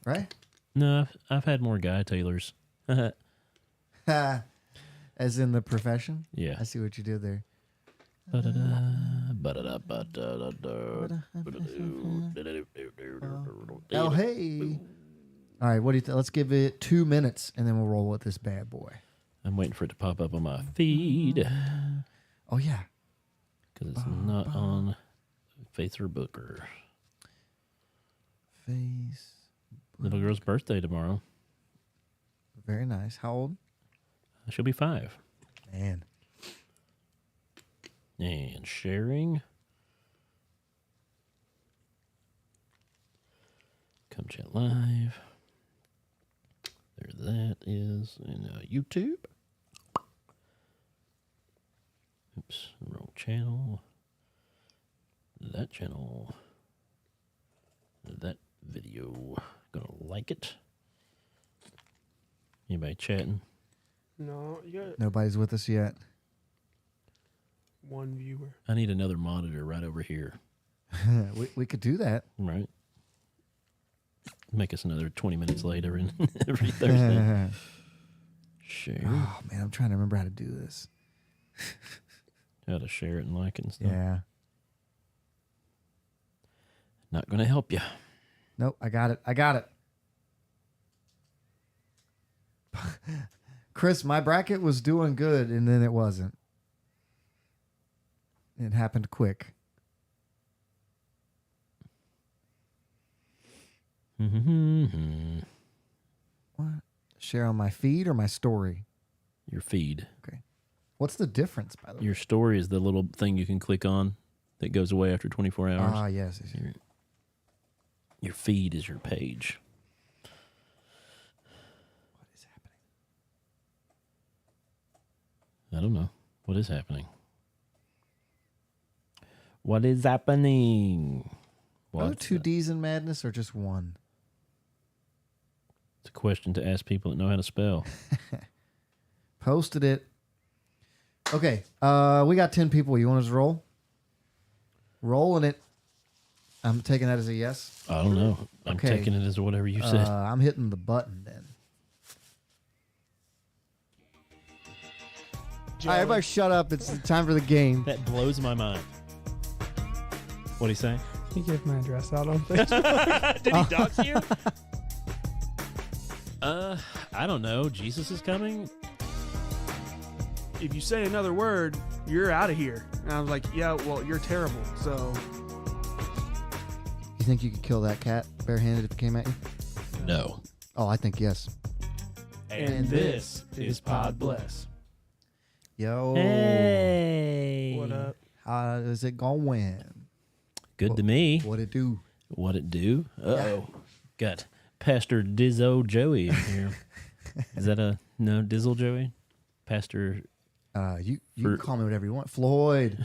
right? No, I've had more guy tailors. As in the profession? Yeah. I see what you did there. Oh, hey. All right, what do you think? Let's give it 2 minutes, and then we'll roll with this bad boy. I'm waiting for it to pop up on my feed. Oh, yeah. Because it's not on Faith or Booker. Face. Little girl's birthday tomorrow. Very nice. How old? She'll be 5. Man. And sharing. Come chat live. There that is in YouTube. Oops, wrong channel. That channel. That video. Gonna like it. Anybody chatting? No, you got Nobody's with us yet. one viewer. I need another monitor right over here. we could do that. Right. Make us another 20 minutes late every Thursday. Share. Oh, man, I'm trying to remember how to do this. How to share it and like it and stuff. Yeah. Not going to help you. Nope, I got it. Chris, my bracket was doing good, and then it wasn't. It happened quick. What? Share on my feed or my story? Your feed. Okay. What's the difference, by the way? Your story is the little thing you can click on that goes away after 24 hours. Ah, yes. Your feed is your page. What is happening? I don't know. What is happening? What is happening? Are there 2 D's in madness or just one? It's a question to ask people that know how to spell. Posted it. Okay. We got 10 people. You want us to roll? Rolling it. I'm taking that as a yes. I don't know. I'm Okay. taking it as whatever you said. I'm hitting the button then. All right, everybody shut up. It's time for the game. That blows my mind. What'd he say? He gave my address out on Facebook. Did he dox you? I don't know. Jesus is coming? If you say another word, you're out of here. And I was like, yeah, well, you're terrible. So You think you could kill that cat barehanded if it came at you? No. Oh, I think yes. And this is Podbless. Yo. Hey. What up? How is it going? Good to me. What it do? What it do? Uh-oh. Got Pastor Dizzo Joey in here. Is that a no Dizzle Joey? Pastor. You can call me whatever you want. Floyd.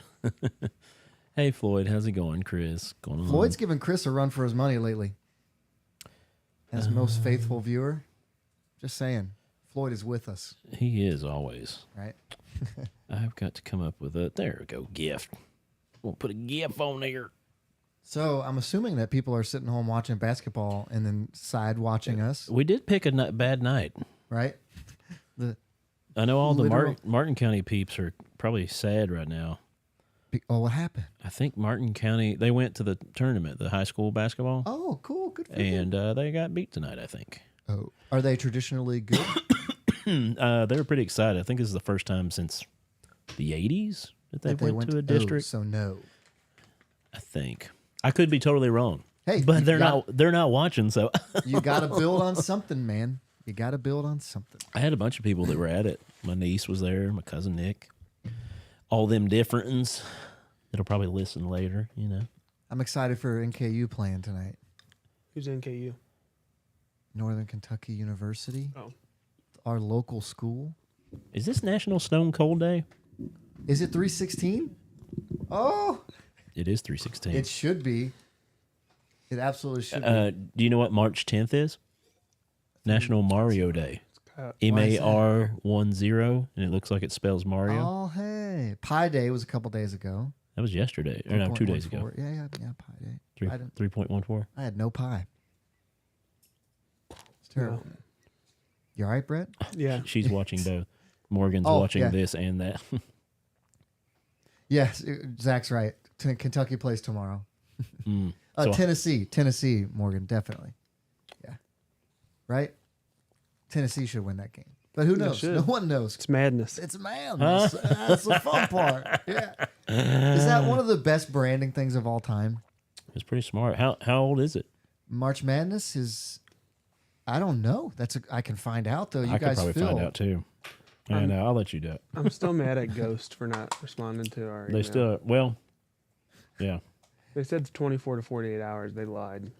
Hey Floyd, how's it going, Chris? Going on? Floyd's giving Chris a run for his money lately. As most faithful viewer. Just saying. Floyd is with us. He is always. Right? I've got to come up with a there we go gift. We'll put a gift on there. So I'm assuming that people are sitting home watching basketball and then side watching us, We did pick a bad night. right? I know all the Literal- Martin County peeps are probably sad right now. Oh, what happened? I think Martin County, they went to the tournament, the high school basketball, Oh, cool. Good for you. and they got beat tonight, I think. Oh, are they traditionally good? They were pretty excited. I think this is the first time since the 80s that they went to a district. so no. I think. I could be totally wrong. Hey, But you they're got- not watching, so You got to build on something, man. You got to build on something. I had a bunch of people that were at it. My niece was there, my cousin Nick. All them different ones that'll probably listen later, you know. I'm excited for NKU playing tonight. Who's NKU? Northern Kentucky University. Oh. Our local school. Is this National Stone Cold Day? Is it 316? Oh, It is 3/16. it should be. It absolutely should be. Do you know what March 10th is? National Mario Day. Why is that? MAR10, and it looks like it spells Mario. Oh, hey. Pi Day was a couple days ago. That was yesterday, or no, 2 days ago. 4.14. Yeah, Pi Day. I 3.14. had no pie. Terrible. No. You all right, Brett? Yeah. She's watching both. Morgan's Oh, watching yeah. this and that. Yes, Zach's right. Kentucky plays tomorrow. So- Tennessee, Morgan, definitely. Yeah. Right? Tennessee should win that game. But who They knows? should. No one knows. It's madness. It's madness. That's the fun part. Yeah. Is that one of the best branding things of all time? It's pretty smart. How old is it? March Madness is, I don't know. I can find out though. You I could guys probably feel. find out too. And I'll let you do it. I'm still mad at Ghost for not responding to our They email. still, well, yeah. They said 24 to 48 hours. They lied.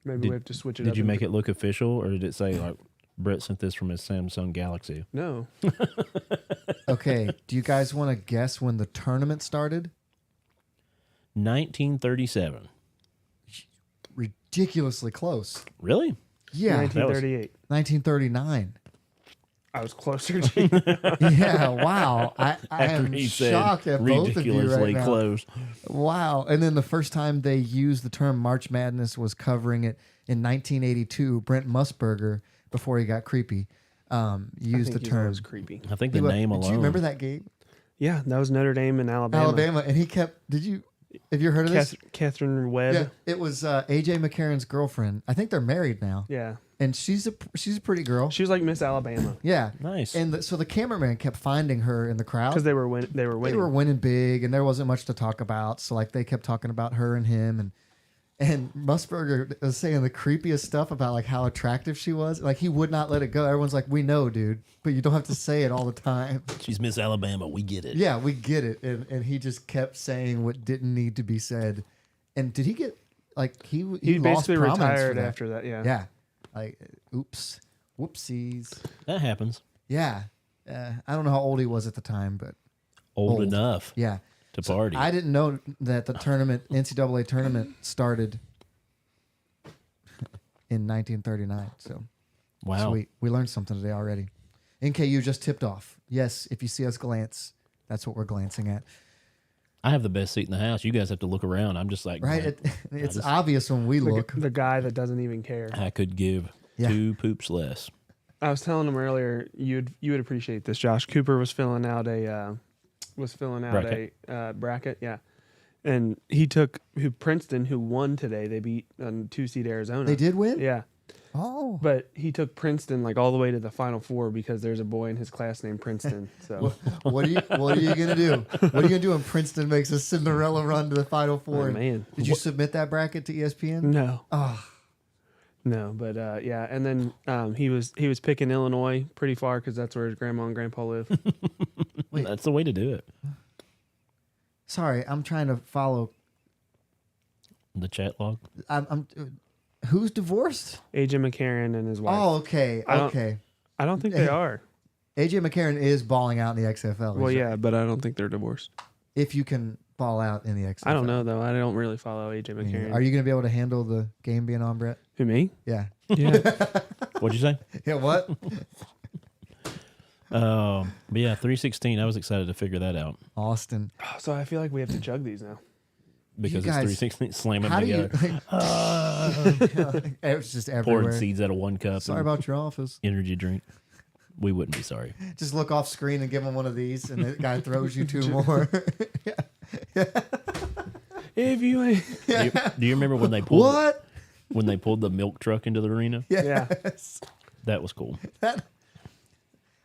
Maybe we have to switch it up. Did you and make do- it look official, or did it say like Brett sent this from his Samsung Galaxy? No. Okay. Do you guys want to guess when the tournament started? 1937. Ridiculously close. Really? Yeah. 1938. 1939. I was closer to you. Yeah. Wow. I am He said shocked at both of you right ridiculously now. close. Wow. And then the first time they used the term March Madness was covering it in 1982. Brent Musburger, before he got creepy, used the term. Was creepy. I think the He name did alone. you remember that game? Yeah, that was Notre Dame and Alabama. Alabama. And he kept, have you heard of this? Catherine Webb. Yeah. It was AJ McCarron's girlfriend. I think they're married now. Yeah. And she's a pretty girl. She was like Miss Alabama Yeah. Nice. And so the cameraman kept finding her in the crowd. because they were winning. They were winning big, and there wasn't much to talk about. So like they kept talking about her and him, and Musburger was saying the creepiest stuff about like how attractive she was. Like he would not let it go. Everyone's like, "We know, dude, but you don't have to say it all the time." She's Miss Alabama. We get it. Yeah, we get it. And he just kept saying what didn't need to be said. And did he get like he He lost basically prominence for retired that. after that. Yeah. Yeah, like oops, whoopsies. That happens. Yeah, I don't know how old he was at the time, but Old Old. enough yeah. to party. I didn't know that the NCAA tournament started in 1939. So Wow. sweet. We learned something today already. NKU just tipped off. Yes, if you see us glance, that's what we're glancing at. I have the best seat in the house. You guys have to look around. I'm just like, Right? man, It's just- obvious when we look. The guy that doesn't even care. I could give Yeah. 2 poops less. I was telling him earlier, you would appreciate this. Josh Cooper was filling out a Bracket. bracket, yeah, and he took Princeton, who won today. They beat 2-seed Arizona. They did win? yeah. Oh. But he took Princeton like all the way to the Final Four because there's a boy in his class named Princeton. So What are you gonna do? What are you gonna do when Princeton makes a Cinderella run to the Final Four? Oh, man. Did you submit that bracket to ESPN? no, Oh, no, but yeah. And then he was picking Illinois pretty far because that's where his grandma and grandpa live. Wait. That's the way to do it. sorry. I'm trying to follow. The chat log. I'm who's divorced? AJ McCarron and his wife. Oh, okay, I don't- okay. I don't think they are. AJ McCarron is balling out in the XFL. Well, He's- yeah, but I don't think they're divorced. If you can ball out in the XFL. I don't know though. I don't really follow AJ McCarron. Are you going to be able to handle the game being on, Brett? Who, me? Yeah. Yeah. What'd you say? Yeah, what? But yeah, 316. I was excited to figure that out Austin. So I feel like we have to chug these now. because guys- it's 316 slamming How do you... together. it's just Pouring everywhere. seeds out of one cup. Sorry and about your office. energy drink. We wouldn't be sorry. Just look off screen and give him one of these, and the guy throws you 2 more. If you ain't. Do you remember when they pulled What? when they pulled the milk truck into the arena? Yeah. Yes. That was cool.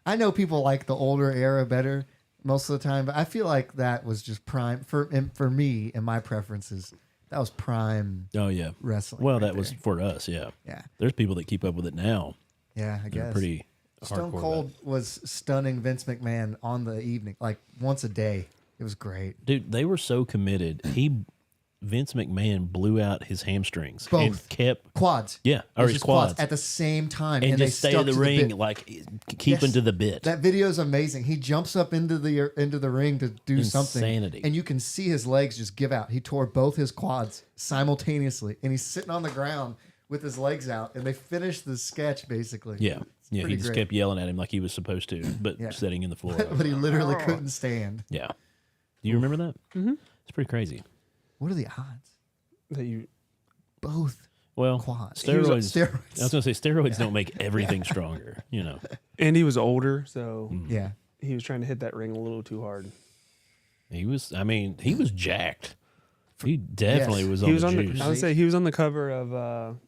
I know people like the older era better most of the time, but I feel like that was just prime for me and my preferences. That was prime Oh yeah. wrestling. Well, right that was there. for us. Yeah. Yeah. There's people that keep up with it now. Yeah, I They're guess. pretty Stone hardcore Cold about was stunning Vince McMahon on the evening, like once a day. It was great. it. Dude, they were so committed. Vince McMahon blew out his hamstrings and Both. kept Quads. or It was his just quads at the same time, and they just stay stuck in the to ring bit. like keeping Yes. to the bit. That video is amazing. He jumps up into the ring to do something, Insanity. and you can see his legs just give out. He tore both his quads simultaneously, and he's sitting on the ground with his legs out. And they finished the sketch basically. Yeah. Yeah, he pretty just great. kept yelling at him like he was supposed to, but Yeah. sitting in the floor. But he literally couldn't stand. Yeah. Do you remember that? Mm-hmm. It's pretty crazy. What are the odds? That you. Both. Well, quads. steroids. I was Steroids. going to say steroids don't make everything stronger. You know. And he was older, so Yeah. he was trying to hit that ring a little too hard. He was. I mean, he was jacked. He definitely Yes. was He on was the on juice. the. I would say he was on the cover of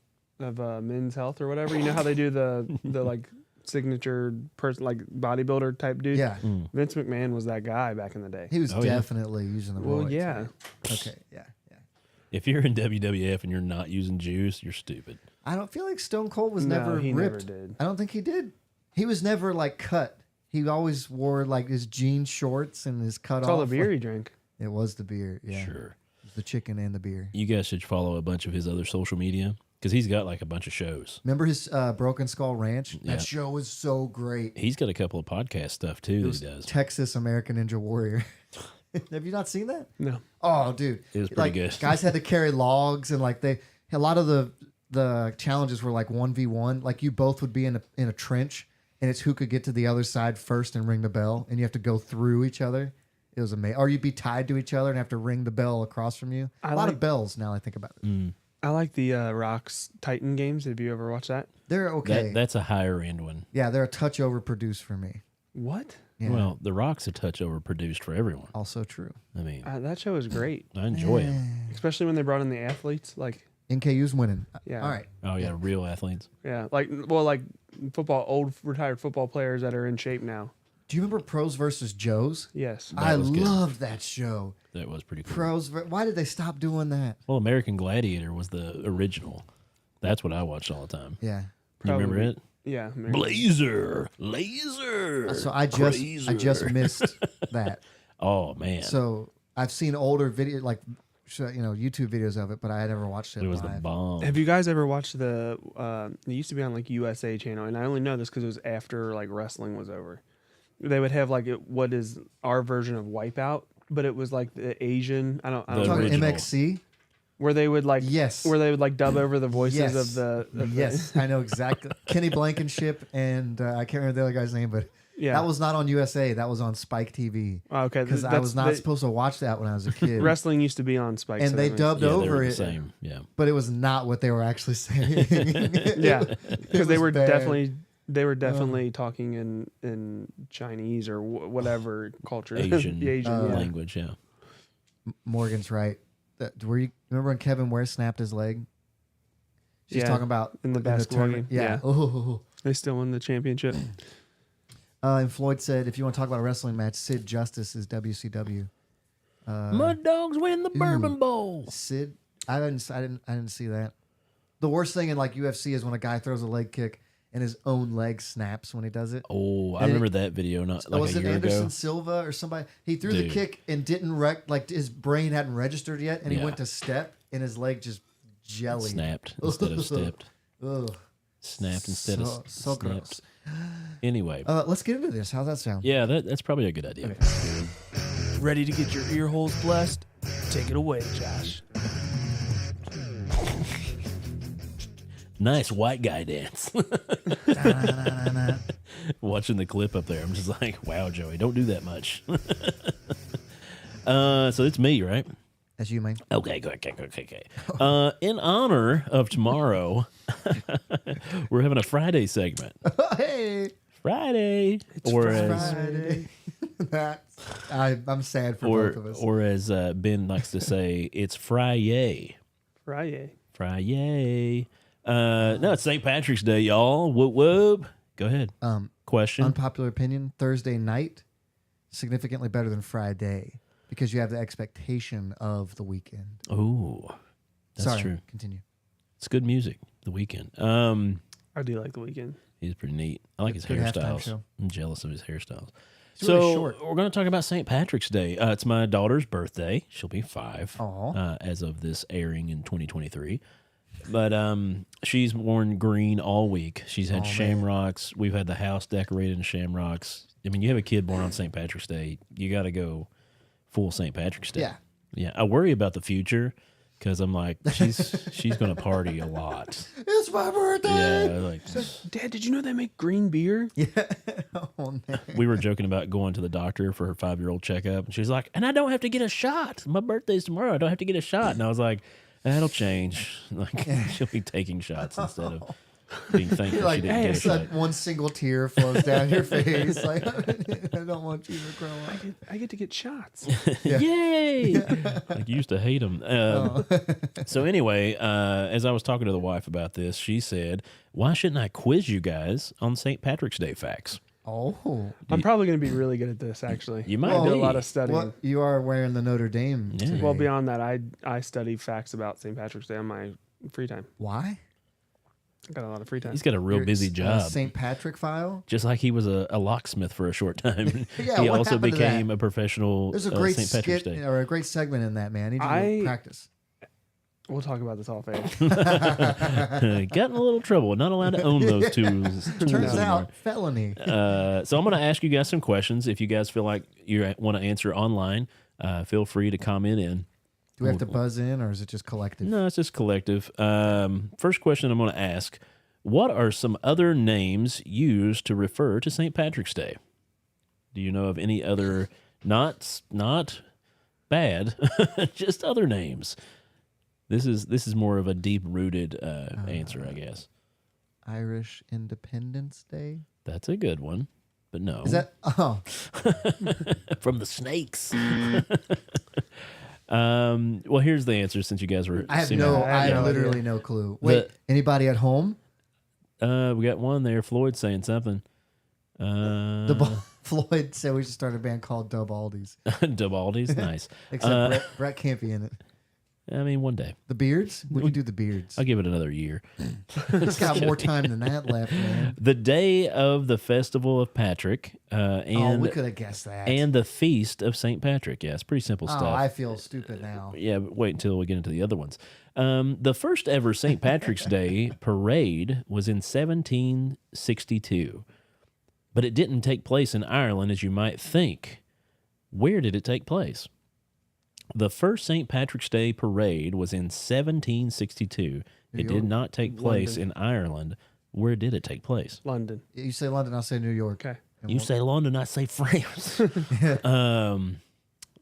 Men's Health or whatever. You know how they do the like signature person like bodybuilder type dude. Yeah. Vince McMahon was that guy back in the day. He was Oh, yeah. definitely using the Well, roids. yeah. right? Okay. Yeah. Yeah. If you're in WWF and you're not using juice, you're stupid. I don't feel like Stone Cold was No, never he never ripped. did. I don't think he did. He was never like cut. He always wore like his jean shorts and his cut It's off. all the beer he drank. It was the beer. Yeah. Sure. It was the chicken and the beer. You guys should follow a bunch of his other social media because he's got like a bunch of shows. Remember his Broken Skull Ranch? Yeah. That show was so great. He's got a couple of podcast stuff too It that was he does. Texas American Ninja Warrior. Have you not seen that? No. Oh, dude, It was pretty like, good. Guys had to carry logs, and like a lot of the challenges were like 1v1. Like you both would be in a trench, and it's who could get to the other side first and ring the bell, and you have to go through each other. It was amazing. Or you'd be tied to each other and have to ring the bell across from you. A lot of bells now I think about it. I like the Rocks Titan games. Have you ever watched that? They're okay. That's a higher end one. Yeah, they're a touch overproduced for me. What? Yeah. Well, The Rock's a touch overproduced for everyone. Also true. I mean, That show is great, I enjoy it. especially when they brought in the athletes. Like, NKU's winning. Yeah. All right. Oh yeah, real athletes. yeah, like football, old retired football players that are in shape now. Do you remember Pros versus Joes? Yes. I was good. loved that show. That was pretty cool. Why did they stop doing that? Well, American Gladiator was the original. That's what I watched all the time. Yeah. You remember Probably. it? Yeah. Blazer, laser. So I just missed that. Oh man, So I've seen older video YouTube videos of it, but I had never watched it it was live. the bomb. Have you guys ever watched the? It used to be on like USA channel, and I only know this because it was after like wrestling was over. They would have like what is our version of Wipeout, but it was like the Asian. I don't The know. Talking original. MXC? Where they would like Yes. where they would like dub over the voices Yes. of the Yes, I know exactly. Kenny Blankenship and I can't remember the other guy's name, but yeah. that was not on USA. That was on Spike TV. Okay, Because I was not supposed to watch that when I was a kid. Wrestling used to be on Spike, And so they that dubbed Yeah, they were over the it, same. Yeah. but it was not what they were actually saying. makes- yeah, because they was were bad. definitely talking in Chinese or whatever culture. Asian, The Asian yeah. language. Yeah. Morgan's right. Remember when Kevin Ware snapped his leg? She's Yeah, talking about in the basketball tournament. game. Yeah. Yeah. Oh. They still won the championship. And Floyd said, if you want to talk about a wrestling match, Sid Justice is WCW. Mud Dogs win the Bourbon Bowl. Sid, I didn't see that. The worst thing in like UFC is when a guy throws a leg kick and his own leg snaps when he does it. Oh, I And remember that video not like Was a it year Anderson ago. Silva or somebody? He threw the Dude. kick and didn't like his brain hadn't registered yet, and he Yeah. went to step and his leg just jellied. Snapped instead of stepped. Ugh. Snapped instead of So snapped. gross. Anyway, Let's get into this. How's that sound? yeah, that's probably a good idea. Ready to get your ear holes blessed? Take it away, Josh. Nice white guy dance. Na-na-na-na-na. Watching the clip up there, I'm just like, wow, Joey, don't do that much. So it's me, right? That's you, man. Okay. In honor of tomorrow, we're having a Friday segment. Hey, Friday, or as Friday. I'm sad for both of us. or as Ben likes to say, it's Friday. Friday. Friday. No, it's St. Patrick's Day, y'all. Whoop whoop. Go ahead. Question. Unpopular opinion: Thursday night significantly better than Friday because you have the expectation of the weekend. Oh, that's Sorry, true. Continue. It's good music. The Weekend. I do like the weekend. He's pretty neat. I like his Good halftime hairstyles. show. I'm jealous of his hairstyles. It's really So short. we're going to talk about St. Patrick's Day. It's my daughter's birthday. She'll be 5 Aw. as of this airing in 2023. But she's worn green all week. She's had shamrocks. We've had the house decorated in shamrocks. I mean, you have a kid born on St. Patrick's Day, you got to go full St. Patrick's Day. Yeah. Yeah. I worry about the future because I'm like, she's going to party a lot. It's my birthday. Yeah. Like, Dad, did you know they make green beer? Yeah. Oh, man. we were joking about going to the doctor for her 5-year-old checkup. And she's like, and I don't have to get a shot. My birthday's tomorrow. I don't have to get a shot. And I was like, That'll change. Like she'll be taking shots instead of being thankful You're like, she didn't hey, get a it's shot. that one single tear flows down your face. Like, I don't want you to grow up. I get to get shots. Yeah. Yay! Like you used to hate them. So anyway, as I was talking to the wife about this, she said, "Why shouldn't I quiz you guys on St. Patrick's Day facts?" Oh, I'm probably going to be really good at this, actually. You might I do be. a lot of studying. what you are wearing the Notre Dame? Yeah. Today. Well, beyond that, I study facts about St. Patrick's Day on my free time. Why? I got a lot of free time. He's got a real Your, busy job. St. Patrick file. Just like he was a locksmith for a short time. Yeah, he what also happened to became that? a professional There's a great St. Patrick's skit Day. or a great segment in that, man. You need to practice. We'll talk about this off air. Got in a little trouble. Not allowed to own those tools. Turns anymore. out, felony. So I'm going to ask you guys some questions. If you guys feel like you want to answer online, feel free to comment in. Do we have to buzz in, or is it just collective? No, it's just collective. First question I'm going to ask: what are some other names used to refer to St. Patrick's Day? Do you know of any other not bad, just other names? This is more of a deep rooted answer, I guess. Irish Independence Day. That's a good one, but no. Is that? Oh, From the snakes? Well, here's the answer since you guys were. I have assuming- no. I I have have no literally no clue. Wait, anybody at home? We got one there. Floyd saying something. Floyd said we should start a band called Dub Aldies. Dubaldi's nice. Except Brett can't be in it. I mean, one day. The Beards? We can do the Beards. I'll give it another year. He's got more time than that left, man. The day of the festival of Patrick, and we could have guessed that. and the feast of St. Patrick. Yeah, it's pretty simple stuff. I feel stupid now. Yeah, but wait until we get into the other ones. The first ever St. Patrick's Day parade was in 1762, but it didn't take place in Ireland as you might think. Where did it take place? The first St. Patrick's Day parade was in 1762. It did not take place in Ireland. Where did it take place? London. You say London, I'll say New York. Okay. You say London, I say France. The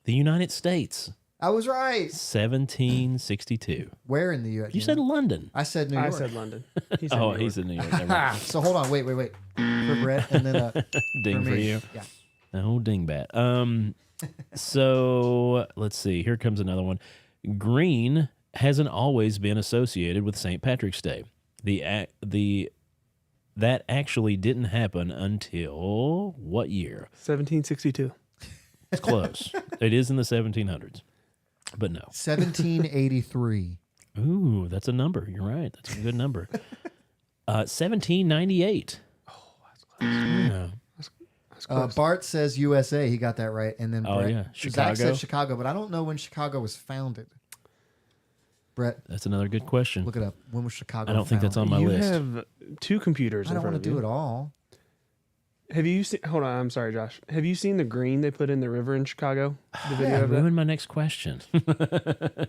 United States, I was right. 1762. Where in the U.S.? You said London. I said New York. I said London. He said Oh, New York. he's in New York. Never mind. So hold on. Wait. For Brett, and then Ding for for me. you. Yeah. Oh, dingbat. So let's see. Here comes another one. Green hasn't always been associated with St. Patrick's Day. That actually didn't happen until what year? 1762. It's close. It is in the 1700s, but no. 1783. Ooh, that's a number. You're right. That's a good number. 1798. Oh, that's close. Yeah. That's close. Bart says USA. He got that right. And then Oh, Brett, yeah. Zach Chicago. said Chicago, but I don't know when Chicago was founded. Brett, That's another good question. look it up. When was Chicago I don't think that's on founded? my you list. have two computers I in don't front want to of do you. it all. Have you seen? Hold on, I'm sorry, Josh. Have you seen the green they put in the river in Chicago? The video You of that? ruined my next question.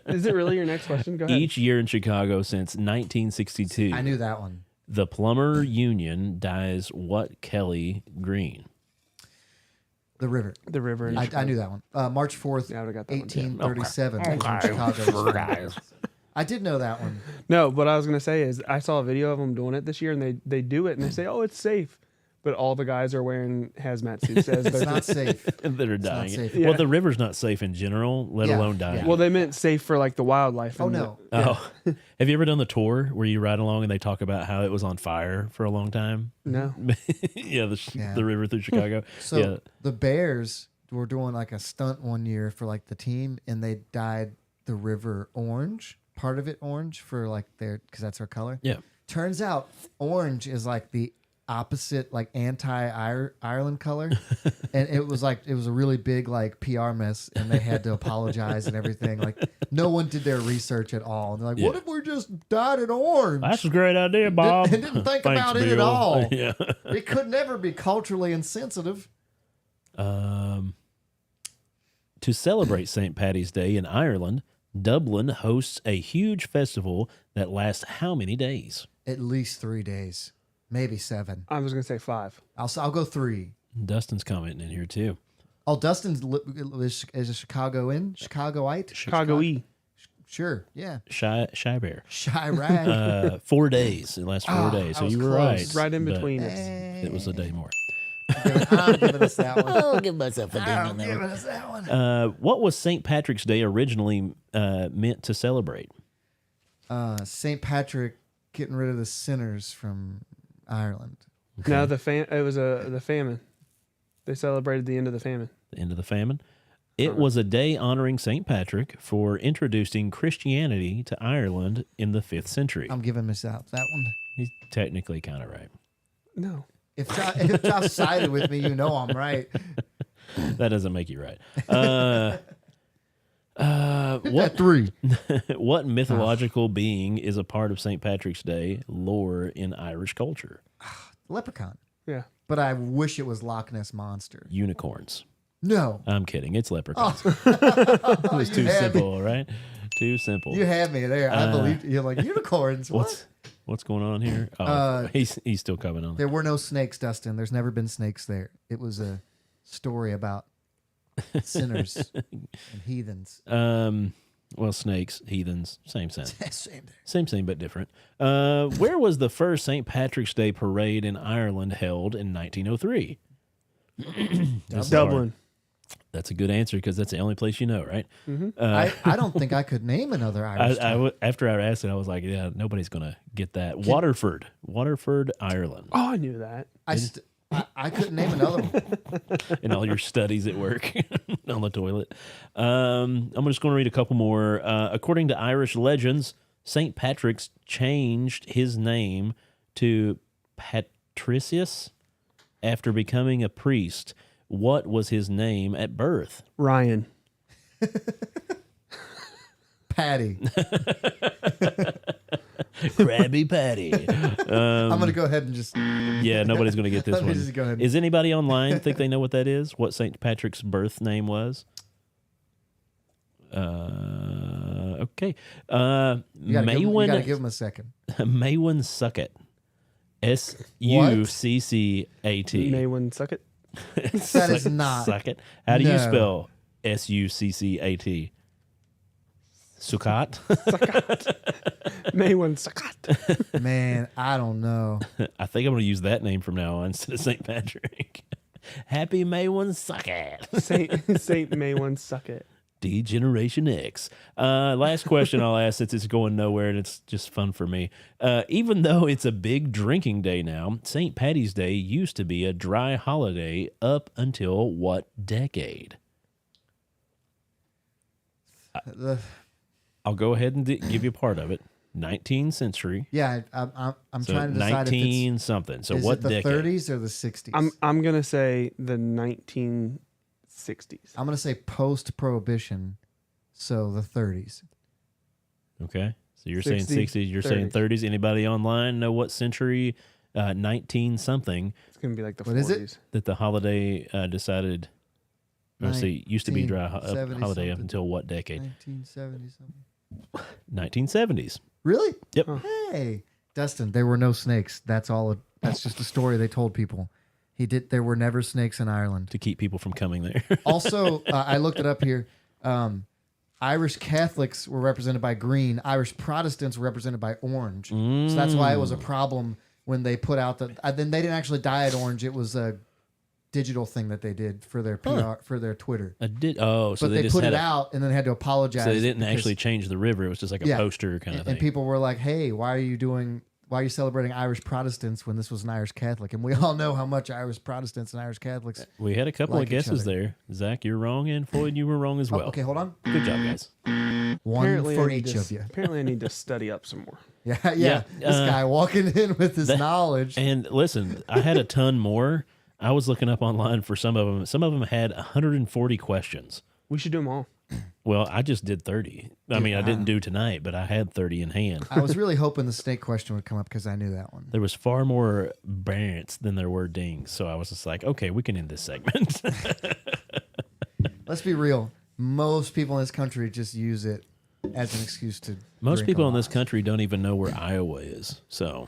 Is it really your next question? Go ahead. Each year in Chicago since 1962, I knew that one. the plumber union dyes what Kelly green? The river. The river. In I knew that one. March 4th, Yeah, I would've got that one, too. 1837. is when Chicago was founded. I did know that one. No, what I was gonna say is I saw a video of them doing it this year, and they do it, and they say, "Oh, it's safe," but all the guys are wearing hazmat suits as It's they're not safe. that are not dying. safe. Well, Yeah. the river's not safe in general, let Yeah, alone dying. yeah. Well, they meant safe for like the wildlife. Oh, and no. Oh, have you ever done the tour where you ride along and they talk about how it was on fire for a long time? No. Yeah, Yeah. the river through Chicago. So yeah, the Bears were doing like a stunt one year for like the team, and they dyed the river orange, part of it orange for like their, because that's their color. yeah. Turns out orange is like the opposite, like anti-Ireland color, and it was a really big like PR mess, and they had to apologize and everything. Like no one did their research at all. And they're like, Yeah. "What if we just dyed it orange?" That's a great idea, Bob. Didn't think Thanks, about it at Bill. all. Yeah. It could never be culturally insensitive. To celebrate St. Paddy's Day in Ireland, Dublin hosts a huge festival that lasts how many days? At least 3 days, maybe 7. I was gonna say 5. I'll go 3. Dustin's commenting in here too. Oh, Dustin's is a Chicagoite. Chicago E. Sure. Yeah. Shy bear. Chirac. 4 days. It lasts 4 days. I So was you were close. right. Right in but between. It was a day more. I'm giving us that one. I'll give myself a ding I'm on that giving one. us that one. What was St. Patrick's Day originally meant to celebrate? St. Patrick getting rid of the sinners from Ireland. No, it was the famine. They celebrated the end of the famine. The end of the famine. It was a day honoring St. Patrick for introducing Christianity to Ireland in the 5th century. I'm giving Miss out that one. He's technically kind of right. No. If Josh sided with me, you know I'm right. That doesn't make you right. What 3? What mythological being is a part of St. Patrick's Day lore in Irish culture? Leprechaun. Yeah. But I wish it was Loch Ness Monster. Unicorns. No. I'm kidding. It's leprechauns. Oh. It was too simple, right? Too simple. You had me there. I believe you're like unicorns. What? What's going on here? Oh, he's still coming on. There were no snakes, Dustin. There's never been snakes there. It was a story about sinners and heathens. Well, snakes, heathens, same sense. Same there. Same, but different. Where was the first St. Patrick's Day parade in Ireland held in 1903? This is Dublin. hard. That's a good answer because that's the only place you know, right? I don't think I could name another Irish town. After I asked it, I was like, yeah, nobody's going to get that. Waterford, Ireland. Oh, I knew that. I couldn't name another one. In all your studies at work on the toilet. I'm just going to read a couple more. According to Irish legends, St. Patrick's changed his name to Patricius after becoming a priest. What was his name at birth? Ryan. Patty. Krabby Patty. I'm going to go ahead and just. Yeah, nobody's going to get this Let me one. just go ahead. Is anybody online think they know what that is? What St. Patrick's birth name was? Okay. You gotta Maywin give him a second. Maywin Suckett. Succat. Maywin Suckett. That is not. Suckett. How do you No. spell Succat? Succat? Maywin Suckett. Man, I don't know. I think I'm going to use that name from now on instead of St. Patrick. Happy Maywin Succat. Saint Maywin Suckett. D-Generation X. Last question I'll ask since it's going nowhere and it's just fun for me. Even though it's a big drinking day now, St. Paddy's Day used to be a dry holiday up until what decade? I'll go ahead and give you part of it. 19th century. Yeah, I'm So trying to decide 19 something. So if it's what is it the decade? 30s or the 60s. I'm gonna say the 1960s. I'm going to say post-prohibition, so the 30s. Okay. So you're saying 60s, 60s, you're saying 30s. Anybody online know what century 19 something It's gonna be like the What 40s. is it? that the holiday decided let's see, used to be dry 1970 holiday up something. until what decade? 1970 something. 1970s. Really? Yep. Hey, Dustin, there were no snakes. That's all. That's just a story they told people. There were never snakes in Ireland. To keep people from coming there. Also, I looked it up here. Irish Catholics were represented by green. Irish Protestants were represented by orange. So that's why it was a problem when they put out the. Then they didn't actually dye it orange. It was a digital thing that they did for their PR for their Twitter. I did. Oh, so But they they just put had it out and then had to apologize. So they didn't because- actually change the river. It was just like a Yeah. poster kind of thing. And people were like, "Hey, why are you celebrating Irish Protestants when this was an Irish Catholic?" And we all know how much Irish Protestants and Irish Catholics. We had a couple like of each guesses other. there. Zach, you're wrong, and Floyd, you were wrong as Oh, well. okay, hold on. Good job, guys. One Apparently for I need each to- of you. Apparently, I need to study up some more. Yeah. Yeah, This guy walking in with his knowledge. And listen, I had a ton more. I was looking up online for some of them. Some of them had 140 questions. We should do them all. Well, I just did 30. I mean, I didn't do tonight, but I had 30 in hand. I was really hoping the snake question would come up because I knew that one. There was far more bants than there were dings. So I was just like, okay, we can end this segment. Let's be real. Most people in this country just use it as an excuse to. Most drink people a in this lot. country don't even know where Iowa is. So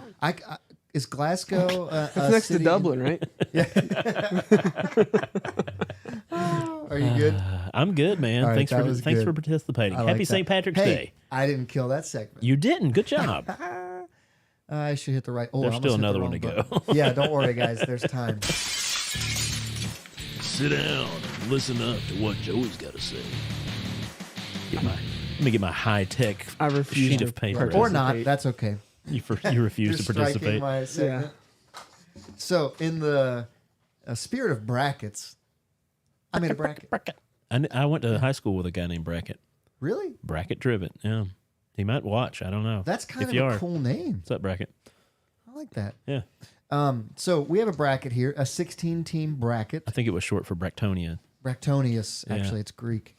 Is Glasgow It's next to Dublin, right? Are you good? I'm good, man. All right, Thanks that was for good. participating. I Happy like St. that. Patrick's Hey, Day. I didn't kill that segment. You didn't. Good job. I should hit the right. Oh, There's I still almost hit the another one wrong to go. button. Yeah, don't worry, guys. There's time. Sit down and listen up to what Joey's got to say. Let me get my high-tech I refuse sheet to of paper. participate. Or not. That's okay. You refuse You're to participate. striking my segment. So, in the spirit of brackets, I made a bracket. Bracket. I went to high school with a guy named Bracket. Really? Bracket Trivet. Yeah. He might watch. I don't know. That's kind If of you a are. cool name. What's up, Bracket? I like that. Yeah. So we have a bracket here, a 16-team bracket. I think it was short for Bractonia. Bractonius, actually, it's Greek.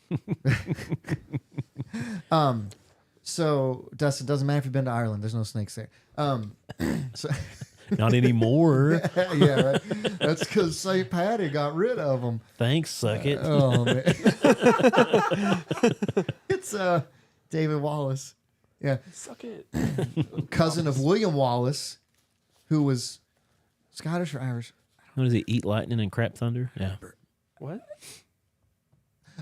So Dustin, doesn't matter if you've been to Ireland. There's no snakes there. So Not anymore. yeah, right. That's because St. Patty got rid of them. Thanks, suck it. Oh man, it's David Wallace. Yeah, Suck it. cousin of William Wallace, who was Scottish or Irish. What does he eat lightning and crap thunder? Yeah. What?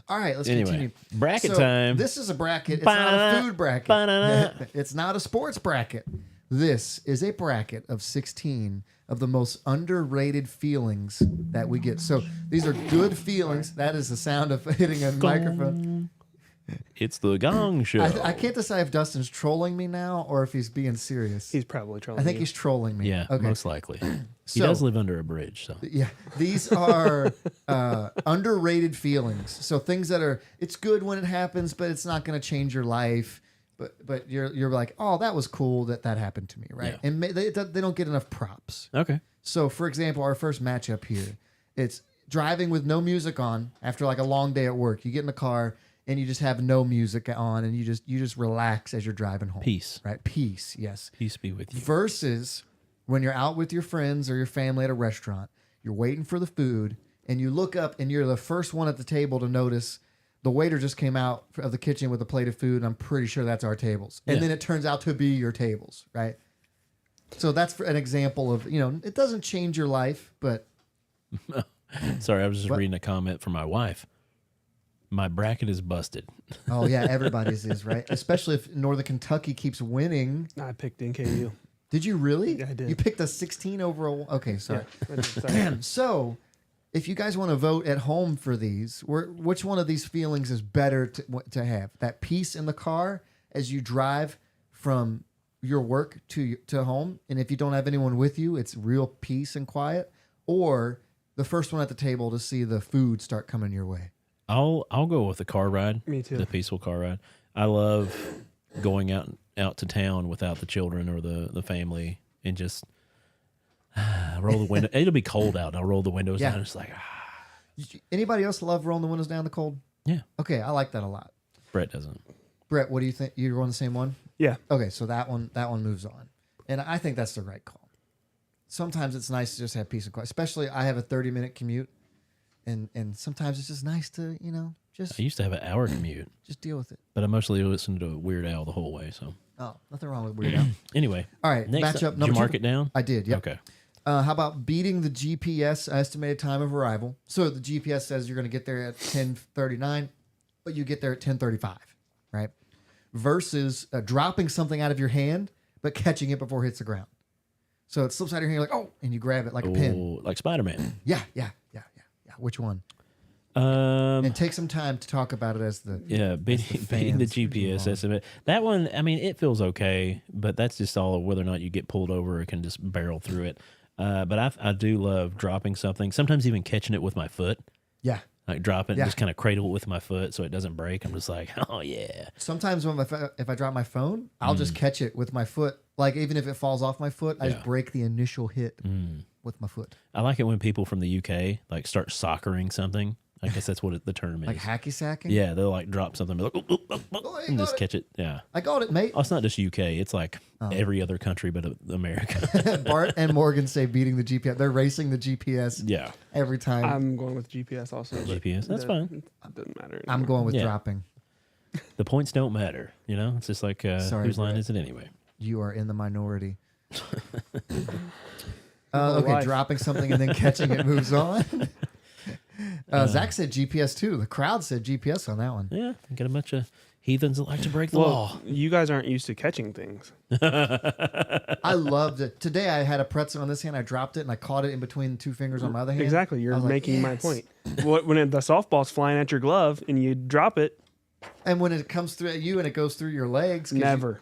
All right, let's Anyway, continue. bracket So, time. This is a bracket. It's not a food bracket. Ba-da-da. It's not a sports bracket. This is a bracket of 16 of the most underrated feelings that we get. So these are good feelings. That is the sound of hitting a microphone. It's the Gong Show. I can't decide if Dustin's trolling me now or if he's being serious. He's probably trolling. I think you. he's trolling me. Yeah, Okay. most likely. He So- does live under a bridge, so Yeah, these are underrated feelings. So things that are, it's good when it happens, but it's not going to change your life. But you're like, oh, that was cool that happened to me, right? Yeah. And they don't get enough props. okay. So for example, our first matchup here, it's driving with no music on after like a long day at work. You get in the car and you just have no music on, and you just relax as you're driving home. Peace. Right? Peace. Yes. Peace be with you. Versus when you're out with your friends or your family at a restaurant, you're waiting for the food, and you look up and you're the first one at the table to notice the waiter just came out of the kitchen with a plate of food, and I'm pretty sure that's our tables. And Yeah. then it turns out to be your tables, right? So that's an example of, it doesn't change your life, but Sorry, I was just What? reading a comment from my wife. My bracket is busted. oh yeah, everybody's is, right? Especially if Northern Kentucky keeps winning. I picked NKU. Did you really? Yeah, I did. You picked a 16 overall. Okay, sorry. I did, sorry. So, if you guys want to vote at home for these, which one of these feelings is better to have? That peace in the car as you drive from your work to home, and if you don't have anyone with you, it's real peace and quiet, or the first one at the table to see the food start coming your way. I'll go with the car ride. Me too. The peaceful car ride. I love going out to town without the children or the family and just roll the window. It'll be cold out. And I'll roll the windows Yeah. down. It's like, Anybody else love rolling the windows down in the cold? yeah. Okay, I like that a lot. Brett doesn't. Brett, what do you think? You're on the same one? Yeah. Okay, so that one moves on, and I think that's the right call. Sometimes it's nice to just have peace and quiet. Especially, I have a 30-minute commute, and sometimes it's just nice to just I used to have an hour commute, just deal with it. but I mostly listened to Weird Al the whole way. So Oh, nothing wrong with Weird Al. anyway, All right, next matchup up, did number you mark two. it down? I did. Yep. Okay. How about beating the GPS estimated time of arrival? So the GPS says you're going to get there at 10:39, but you get there at 10:35, right? Versus dropping something out of your hand but catching it before it hits the ground. So it slips out of your hand, you're like, oh, and you grab it like a pin. Oh, like Spider-Man. Yeah. Which one? Um, And take some time to talk about it as the yeah, beating the fans GPS move on. estimate. That one, I mean, it feels okay, but that's just all of whether or not you get pulled over or can just barrel through it. But I do love dropping something, sometimes even catching it with my foot, yeah. like drop it Yeah. and just kind of cradle it with my foot so it doesn't break. I'm just like, oh, yeah. Sometimes if I drop my phone, I'll just catch it with my foot. Like even if it falls off my foot, I Yeah. just break the initial hit with my foot. I like it when people from the UK like start soccering something. I guess that's what the term is. Like hacky sacking. Yeah, they'll like drop something like, "Oop, oop, oop, oop," Oh, I and got just it. catch it. Yeah. I got it, mate. Oh, it's not just UK. It's like every other country but America. Bart and Morgan say beating the GPS. They're racing the GPS yeah. every time. I'm going with GPS also. but GPS, that's fine. It doesn't matter. I'm anymore. going with Yeah. dropping. The points don't matter. You know, it's just like Sorry, whose line Brett. is it anyway? You are in the minority. whole Okay, life. dropping something and then catching it moves on. Zach said GPS too. The crowd said GPS on that one. Yeah, got a bunch of Heathens that like to break the Well, law. you guys aren't used to catching things. I loved it. Today I had a pretzel on this hand. I dropped it and I caught it in between the two fingers on my other hand. Exactly. I You're was like, making my "Yes." point. When the softball's flying at your glove and you drop it, And when it comes through at you and it goes through your legs. 'cause never.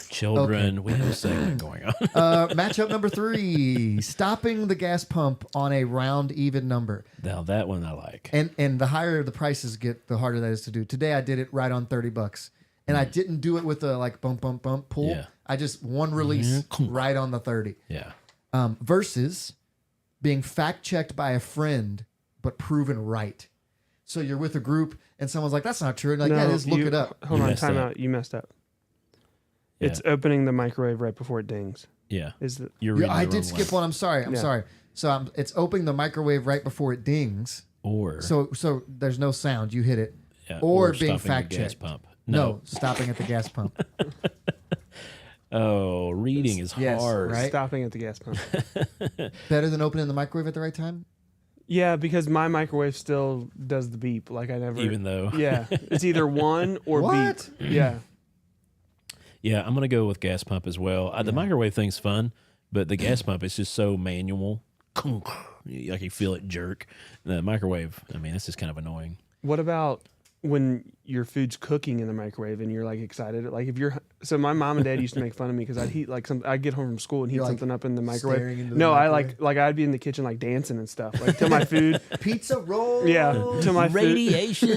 Children, we have a segment going on. Matchup number 3, stopping the gas pump on a round even number. Now that one I like. And the higher the prices get, the harder that is to do. Today I did it right on $30. And I didn't do it with a like bump, bump, bump pull. Yeah. I just one release Yeah. right on the 30. Yeah. Versus being fact checked by a friend, but proven right. So you're with a group and someone's like, that's not true. And like, yeah, just look it up. Hold You on, messed time up. out. You messed up. Yeah. It's opening the microwave right before it dings. Yeah. Is the You're Yeah, reading I the did wrong skip one. one. I'm sorry. I'm Yeah. sorry. So it's opening the microwave right before it dings. Or So there's no sound. You hit it. yeah, or stopping being the fact gas checked. pump. No, stopping at the gas pump. Oh, reading is Yes, hard. right? stopping at the gas pump. Better than opening the microwave at the right time? Yeah, because my microwave still does the beep. Like I never. Even though. Yeah, it's either one or What? beep. Yeah. Yeah, I'm gonna go with gas pump as well. The microwave thing's fun, but the gas pump is just so manual. Like you feel it jerk. The microwave, I mean, this is kind of annoying. What about when your food's cooking in the microwave and you're like excited? Like if you're so my mom and dad used to make fun of me because I'd heat like some. I'd get home from school and heat You're, like, something up in the staring microwave. into the No, I microwave? like I'd be in the kitchen like dancing and stuff like till my food. Pizza roll. Yeah, till my food. Radiation.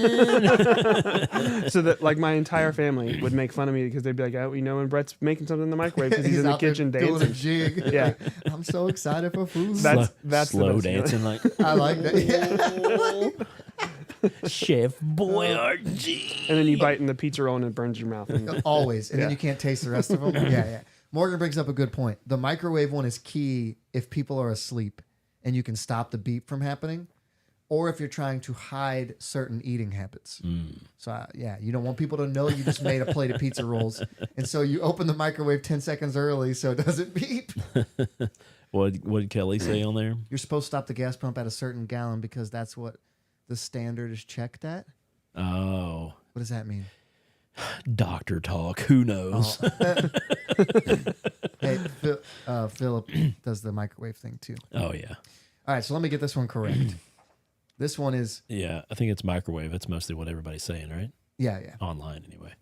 So that like my entire family would make fun of me because they'd be like, oh, you know, when Brett's making something in the microwave because he's in the out there kitchen doing a dancing. jig. Yeah. I'm so excited for food. That's the slow best feeling. dancing like I like that. Yeah. Chef Boyardee. And then you bite in the pizza roll and it burns your mouth. And Always. And then Yeah. you can't taste the rest of them. Yeah. Morgan brings up a good point. The microwave one is key if people are asleep and you can stop the beep from happening, or if you're trying to hide certain eating habits. So, you don't want people to know you just made a plate of pizza rolls. And so you open the microwave 10 seconds early so it doesn't beep. What did Kelly say on there? You're supposed to stop the gas pump at a certain gallon because that's what the standard is checked at. Oh, What does that mean? doctor talk. Who knows? Hey, Philip does the microwave thing too. Oh yeah, All right, so let me get this one correct. This one is, yeah. I think it's microwave. That's mostly what everybody's saying, right? yeah. Online, anyway.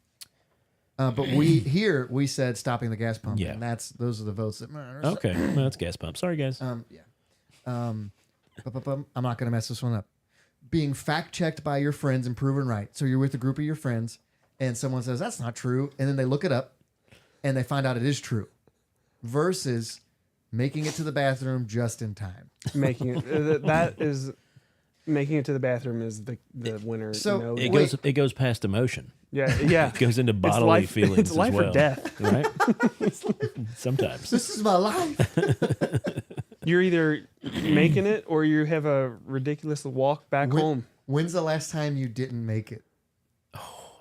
But we said stopping the gas pump. Yeah. And those are the votes that matter. Okay, well, that's gas pump. Sorry, guys. Yeah. I'm not going to mess this one up. Being fact checked by your friends and proven right. So you're with a group of your friends and someone says, that's not true. And then they look it up and they find out it is true. Versus making it to the bathroom just in time. making it that is making it to the bathroom is the winner. So, no, It goes past emotion. yeah. It goes into It's bodily life, feelings it's life as well. or death. Right? Sometimes. This is my life. You're either making it or you have a ridiculous walk back home. When's the last time you didn't make it?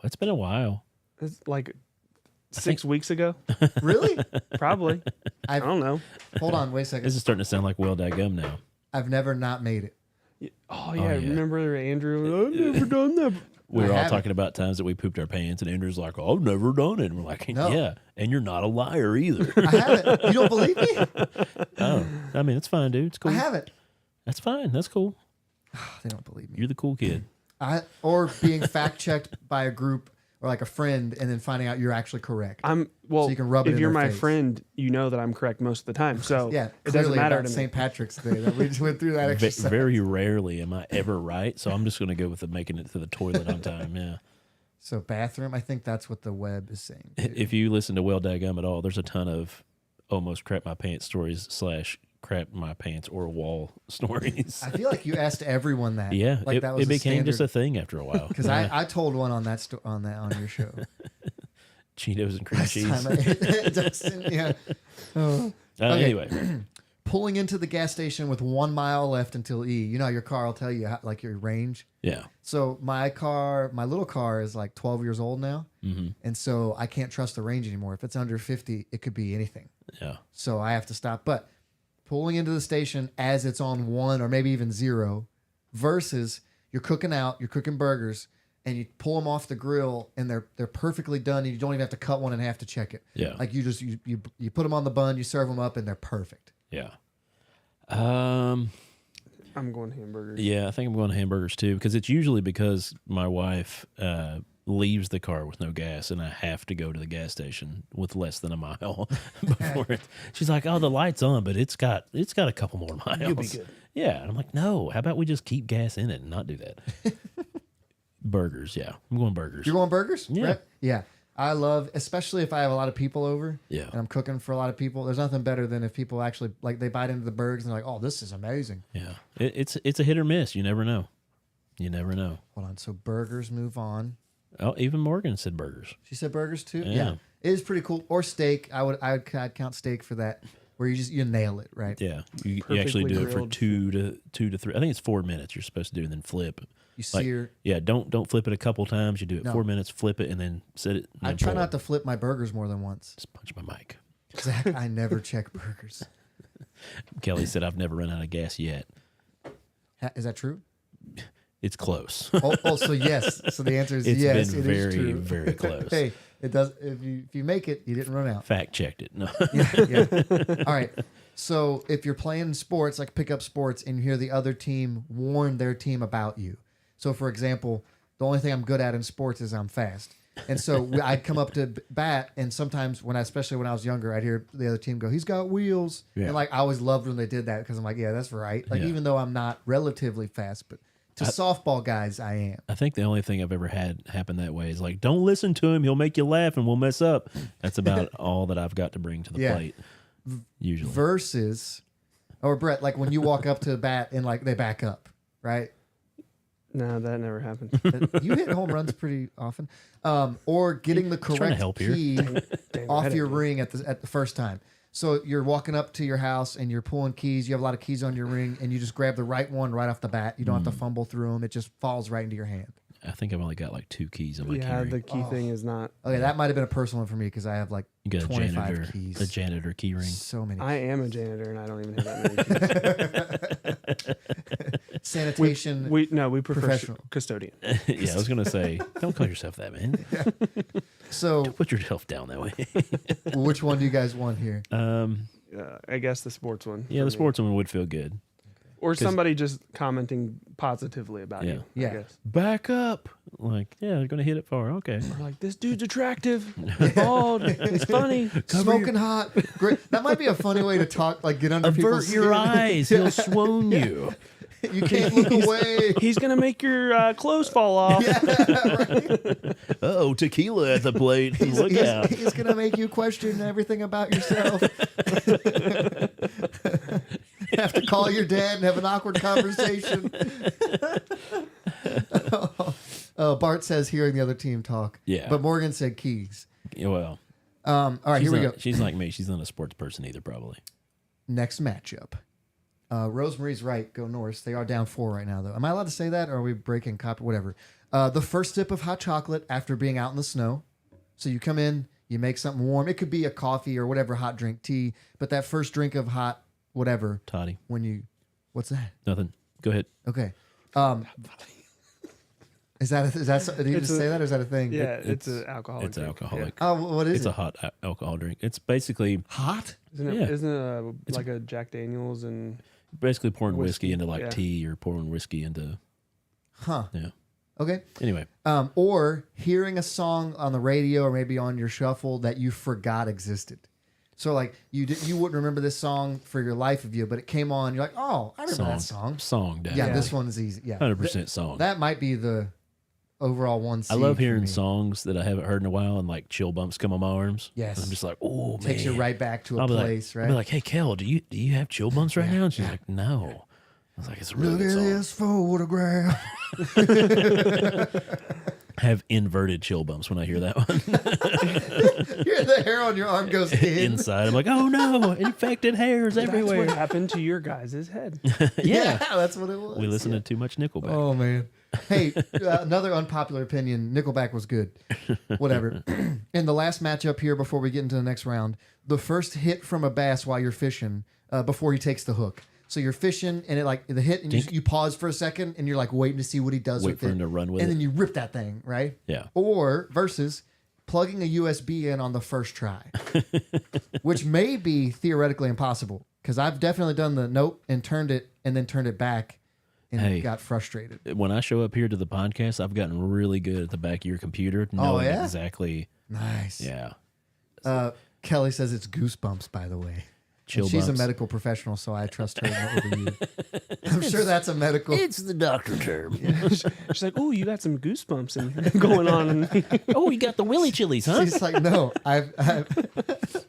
It's been a while. It's like 6 weeks ago, Really? probably. I don't know. Hold on, wait a This second. is starting to sound like well daggum now. I've never not made it. Oh yeah, yeah. remember Andrew? I've never done that. We were I all haven't. talking about times that we pooped our pants, and Andrew's like, "Oh, I've never done it." And we're like, No. "Yeah," and you're not a liar either. I haven't. You don't believe me? Oh, I mean, it's fine, dude. It's cool. I haven't. That's fine. That's cool. They don't believe me. You're the cool kid. Or being fact checked by a group or like a friend and then finding out you're actually correct. Well, you can rub it if in you're their my face. friend, you know that I'm correct most of the time. So Yeah, it doesn't clearly matter about to me. St. Patrick's Day that we just went through that exercise. Very rarely am I ever right, so I'm just going to go with the making it to the toilet on time. Yeah. So bathroom, I think that's what the web is saying. If you listen to Well Daggum at all, there's a ton of almost crap my pants stories / crap my pants or wall stories. I feel like you asked everyone that. Yeah, like it became just a thing after a while. because I told one on that on your show. Cheetos and cream Last cheese. time I Dustin, yeah. Oh. Okay. Anyway, Pulling into the gas station with 1 mile left until E. You know how your car will tell you like your range. yeah. So my little car is like 12 years old now, and so I can't trust the range anymore. If it's under 50, it could be anything. Yeah. So I have to stop. But pulling into the station as it's on 1 or maybe even 0, versus you're cooking burgers, and you pull them off the grill, and they're perfectly done, and you don't even have to cut one in half to check it. Yeah. Like you just you put them on the bun, you serve them up, and they're perfect. Yeah. I'm going hamburgers. Yeah, I think I'm going hamburgers too, because it's usually because my wife leaves the car with no gas, and I have to go to the gas station with less than a mile before it. She's like, "Oh, the light's on, but it's got a couple more miles. You'll be good." Yeah, and I'm like, "No, how about we just keep gas in it and not do that?" Burgers, yeah, I'm going burgers. You're going burgers? Yeah. Right? Yeah. I love, especially if I have a lot of people over. Yeah. And I'm cooking for a lot of people. There's nothing better than if people actually like they bite into the burgers and they're like, "Oh, this is amazing." Yeah, it's a hit or miss. You never know. You never know. Hold on. So burgers move on. Oh, even Morgan said burgers. She said burgers too. Yeah. It is pretty cool. Or steak. I'd count steak for that, where you nail it, right? Yeah, you actually Perfectly do it for grilled. 2 to 3. I think it's 4 minutes. You're supposed to do, and then flip. You Like, sear. yeah, don't flip it a couple times. You do it No. 4 minutes, flip it, and then set it. And I then try pull not it. to flip my burgers more than once. Just punch my mic. Zach, I never check burgers. Kelly said, "I've never run out of gas yet." Is that true? It's close. So yes. So the answer is It's yes. been It is very, true. very close. Hey, it does. If you make it, you didn't run out. Fact checked it. No. Yeah. All right. So if you're playing sports, like pickup sports, and you hear the other team warn their team about you. So, for example, the only thing I'm good at in sports is I'm fast. And so I'd come up to bat, and sometimes especially when I was younger, I'd hear the other team go, "He's got wheels." Yeah. And like I always loved when they did that because I'm like, yeah, that's right. Like Yeah. even though I'm not relatively fast, but to softball guys, I am. I think the only thing I've ever had happen that way is like, don't listen to him. He'll make you laugh and we'll mess up. That's about all that I've got to bring to the Yeah. plate. Usually. Versus, or Brett, like when you walk up to the bat and like they back up, right? No, that never happened. You hit home runs pretty often, or getting the trying to correct help here. key Damn, off right your at you. ring at the first time. So you're walking up to your house and you're pulling keys. You have a lot of keys on your ring, and you just grab the right one right off the bat. You don't have to fumble through them. It just falls right into your hand. I think I've only got like 2 keys on my Yeah, key the ring. key thing is not. Okay, that might have been a personal one for me because I have like You got 25 keys. a janitor key ring. So many. I am a janitor and I don't even have that many keys. Sanitation. we prefer Professional. custodian. Yeah, I was going to say, don't call yourself that, man. So Put yourself down that way. which one do you guys want here? I guess the sports one. Yeah, for the me. sportsman would feel good. Or somebody just commenting positively about Yeah. you. Yeah. I guess. Back up. Like, yeah, they're going to hit it far. Okay. Or like, this dude's attractive, bald, he's funny. Smoking hot. Great. That might be a funny way to talk. Like get under Avert people's your skin. eyes. He'll swoon you. You can't look away. He's gonna make your clothes fall off. Oh, tequila at the plate. Look out. He's gonna make you question everything about yourself. Have to call your dad and have an awkward conversation. Bart says hearing the other team talk. Yeah. But Morgan said keys. Yeah, well, All right, here we go. She's like me. She's not a sports person either, probably. Next matchup. Rosemary's right. Go Norse. They are down 4 right now, though. Am I allowed to say that, or are we breaking copy? Whatever. The first sip of hot chocolate after being out in the snow. So you come in, you make something warm. It could be a coffee or whatever hot drink, tea. But that first drink of hot whatever. Toddy. When you, what's that? Nothing. Go ahead. Okay. Did you just say that, or is that a thing? Yeah, it's an alcoholic. It's drink. alcoholic. Oh, what is It's it? a hot alcohol drink. It's basically Hot? Isn't it? Yeah. Isn't it like a Jack Daniels and basically pouring whiskey Whiskey, into like yeah. tea or pouring whiskey into Huh. yeah. Okay. Anyway, Or hearing a song on the radio or maybe on your shuffle that you forgot existed. So like you wouldn't remember this song for your life of you, but it came on. You're like, oh, I remember that song. Song, Dad. Yeah, Yeah. this one is easy. Yeah, 100% song. That might be the overall one. I love seed for hearing me. songs that I haven't heard in a while, and like chill bumps come on my arms. Yes. And I'm just like, oh man, Takes you right back to a I'll be place, like, right? I'll be like, hey, Kel, do you have chill bumps right now? And she's like, no. I was like, it's a really Look good at song. this photograph. I have inverted chill bumps when I hear that one. The hair on your arm goes in. Inside, I'm like, oh no, infected hairs That's everywhere. what happened to your guys' head. Yeah. That's what it was. We listened to too much Nickelback. Oh man. Hey, another unpopular opinion. Nickelback was good. Whatever. In the last matchup here, before we get into the next round, the first hit from a bass while you're fishing, before he takes the hook. So you're fishing and it like the hit and you pause for a second and you're like waiting to see what he does Wait with for it. him to run with and it. then you rip that thing, right? Yeah. Or versus plugging a USB in on the first try, which may be theoretically impossible because I've definitely done the nope and turned it back and got frustrated. When I show up here to the podcast, I've gotten really good at the back of your computer knowing exactly. Nice. Yeah. Kelly says it's goosebumps, by the way. Chill She's a bumps. medical professional, so I trust her over you. I'm sure that's a medical. It's the doctor term. She's like, "Oh, you got some goosebumps and going on." Oh, you got the willy chilies, huh? She's like, no, I've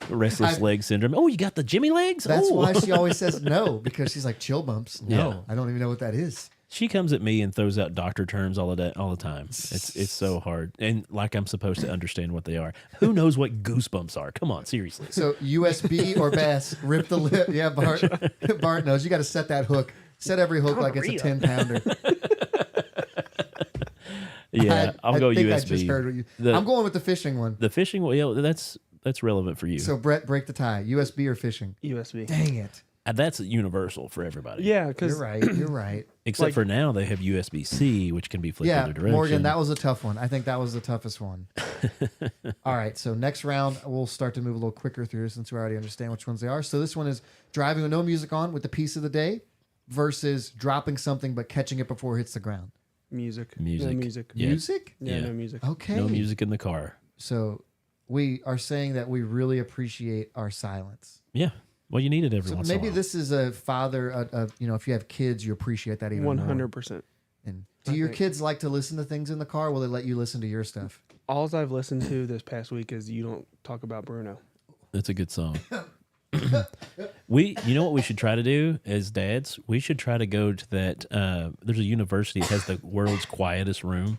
Restless leg syndrome. Oh, you got the Jimmy legs? that's oh. why she always says no, because she's like, chill bumps. No, Yeah. I don't even know what that is. She comes at me and throws out doctor terms all the time. It's so hard. And like I'm supposed to understand what they are. Who knows what goosebumps are? Come on, seriously. So USB or bass, rip the lip. Yeah, Bart. Bart knows. You got to set that hook. Set every hook like it's a 10-pounder. Yeah, I'll go think USB. I just heard what I'm going with the fishing one. The fishing, well, that's relevant for you. So Brett, break the tie. USB or fishing? USB. Dang it. That's universal for everybody. Yeah, because You're right. You're right. Except for now, they have USB-C, which can be flipped Yeah, either direction. Morgan, that was a tough one. I think that was the toughest one. All right, so next round, we'll start to move a little quicker through since we already understand which ones they are. So this one is driving with no music on with the piece of the day versus dropping something but catching it before it hits the ground. music. Music. No music. Yeah. Music? Yeah, Yeah. no music. Okay. No music in the car. So we are saying that we really appreciate our silence. Yeah. Well, you need it every So once in a maybe while. this is a father, if you have kids, you appreciate that even more. 100%. And do your kids like to listen to things in the car? Will they let you listen to your stuff? All I've listened to this past week is "You Don't Talk About Bruno." That's a good song. You know what we should try to do as dads? We should try to go to that. There's a university that has the world's quietest room.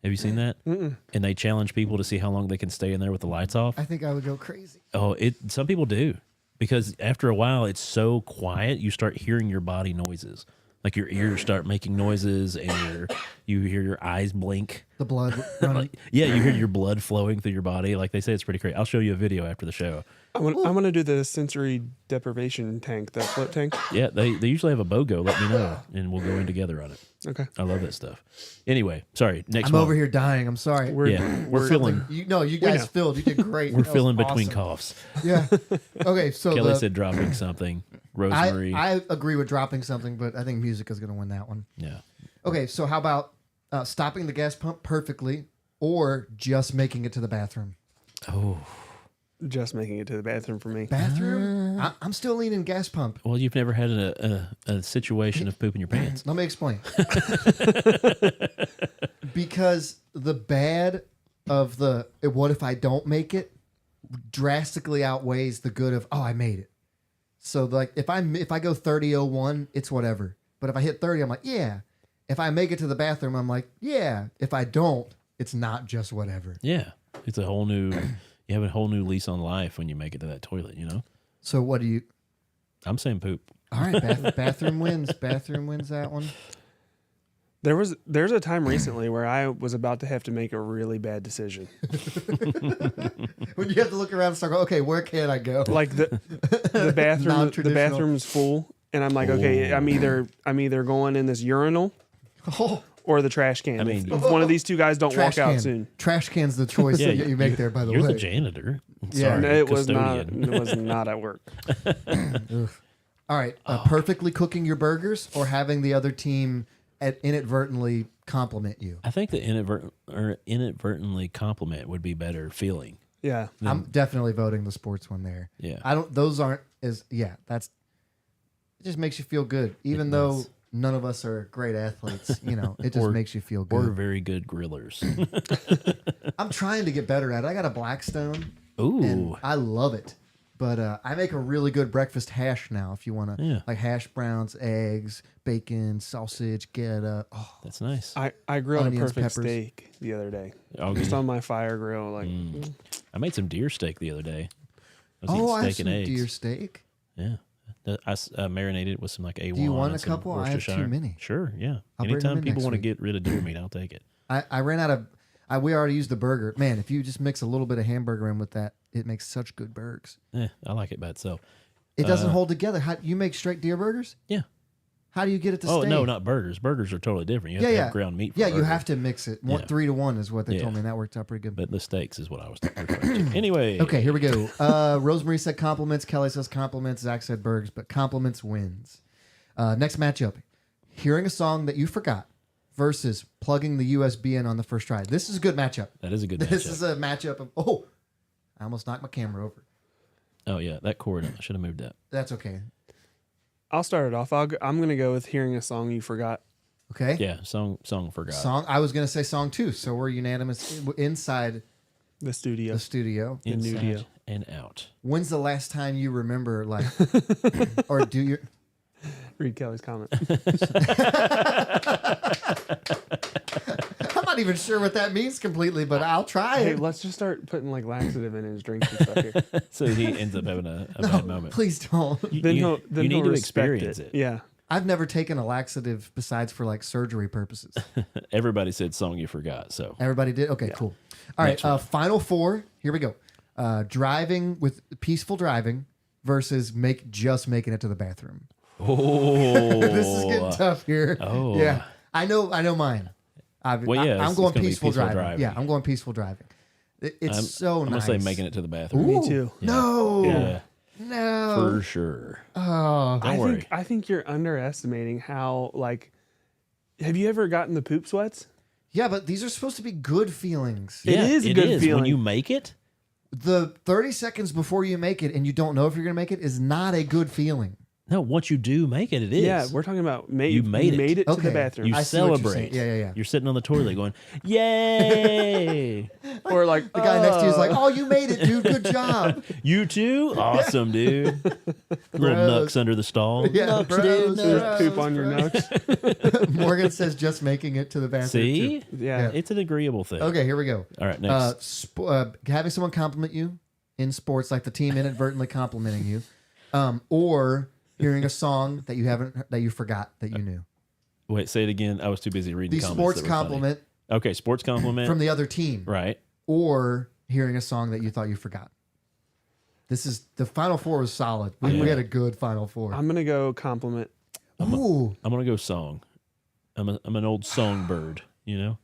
Have you seen that? Mm-mm. And they challenge people to see how long they can stay in there with the lights off. I think I would go crazy. Oh, some people do, because after a while it's so quiet you start hearing your body noises. Like your ears start making noises, and you hear your eyes blink. The blood running. Yeah, you hear your blood flowing through your body. Like they say, it's pretty crazy. I'll show you a video after the show. I'm gonna do the sensory deprivation tank, the float tank. Yeah, they usually have a BOGO. Let me know, and we'll go in together on it. Okay. I love that stuff. Anyway, sorry. Next I'm one. over here dying. I'm sorry. We're feeling You guys know. filled. You did great. we're That was feeling between awesome. coughs. Yeah. Okay, so Kelly said dropping something. Rosemary. I agree with dropping something, but I think music is going to win that one. Yeah. Okay, so how about stopping the gas pump perfectly or just making it to the bathroom? Oh. Just making it to the bathroom for me. Bathroom? I'm still leaning gas pump. Well, you've never had a situation of pooping your pants. Let me explain. Because the bad of the what if I don't make it drastically outweighs the good of I made it. So like if I go 30:01, it's whatever. But if I hit 30, I'm like, yeah. If I make it to the bathroom, I'm like, yeah. If I don't, it's not just whatever. Yeah. It's a whole new, you have a whole new lease on life when you make it to that toilet, you know? So what do you? I'm saying poop. All right, bathroom wins. Bathroom wins that one. There's a time recently where I was about to have to make a really bad decision. When you have to look around and start going, okay, where can I go? Like the Non-traditional. bathroom's full, and I'm like, okay, I'm either going in this urinal Oh, or the trash can. I mean- if one of these two guys don't trash walk out can. soon. Trash can's the choice Yeah, that you make there. By the You're way, the janitor. Yeah. Sorry, No, it was not. custodian. It was not at work. All right, perfectly cooking your burgers or having the other team inadvertently compliment you. I think the inadvertently compliment would be better feeling. Yeah. I'm definitely voting the sports one there. Yeah. Those aren't as that's it just makes you feel good. Even though none of us are great athletes, it just makes you feel Or good. very good grillers. I'm trying to get better at it. I got a Blackstone Ooh. and I love it. But I make a really good breakfast hash now if you want to. Yeah. Like hash browns, eggs, bacon, sausage, geta. Oh, That's nice. I grilled a Onions, perfect peppers. steak the other day. Oh, Just good. on my fire grill. Like, I made some deer steak the other day. I was I eating have steak some and eggs. deer steak. Yeah. I marinated it with some like A1. Do you want and a some couple? I have too Worcestershire. many. Sure, yeah. I'll bring them Anytime in people next want to week. get rid of deer meat, I'll take it. I ran out of. We already used the burger. Man, if you just mix a little bit of hamburger in with that, it makes such good burgers. I like it by itself. It doesn't hold together. How you make straight deer burgers? Yeah. How do you get it to Oh stay? no, not burgers. Burgers are totally different. You have to have ground meat. For yeah, a you burger. have to mix it. Yeah. 3-to-1 is what they Yeah. told me, and that worked out pretty good. But the steaks is what I was referring to. Anyway. Okay, here we go. Rosemary said compliments. Kelly says compliments. Zach said burgers, but compliments wins. Next matchup: hearing a song that you forgot versus plugging the USB in on the first try. This is a good matchup. That is a good matchup. This is a matchup of I almost knocked my camera over. Oh yeah, that cord. I should have moved that. That's okay. I'll start it off. I'm going to go with hearing a song you forgot. Okay. Yeah, song forgot. Song. I was gonna say song too. So we're unanimous inside The studio. the studio. Inside nudio. and out. When's the last time you remember or do you? Read Kelly's comment. I'm not even sure what that means completely, but I'll try Hey, it. let's just start putting like laxative in his drinks and stuff here. So he ends up having a bad moment. Please don't. You, Then you- he'll you need he'll to respect experience it. Yeah. I've never taken a laxative besides for like surgery purposes. Everybody said song you forgot. So Everybody did? Okay, cool. All right, Next one. final four. Here we go. Driving with peaceful driving versus making it to the bathroom. oh, This is getting tough here. Oh. Yeah. I know mine. Well, yeah, I'm it's going gonna be peaceful, peaceful driving. driving. Yeah, I'm going peaceful driving. It's so I'm nice. gonna say making it to the bathroom. Me too. No. Yeah, No. for sure. Oh. Don't worry. I think you're underestimating how like. Have you ever gotten the poop sweats? Yeah, but these are supposed to be good feelings. It is a good When feeling. you make it. The 30 seconds before you make it and you don't know if you're going to make it is not a good feeling. No, once you do make it, it is. Yeah, we're talking about You made it. to Okay. the bathroom. You I see what you're celebrate. saying. Yeah. You're sitting on the toilet going, "Yay!" or like The guy next to you is like, "Oh, you made it, dude. Good job." You too? Awesome, dude. Little Bros. nooks under the stall. Yeah, Nooks, bros, dude, bros. nooks. poop on your nose. Morgan says just making it to the bathroom. See? too. Yeah. It's an agreeable thing. Okay, here we go. All right, next. Having someone compliment you in sports, like the team inadvertently complimenting you, or hearing a song that you forgot that you knew. Wait, say it again. I was too busy reading The comments. sports that were funny. compliment Okay, sports compliment. from the other team, right. or hearing a song that you thought you forgot. This is the final four was solid. We Yeah. had a good final four. I'm gonna go compliment. Ooh, I'm gonna go song. I'm an old songbird, you know.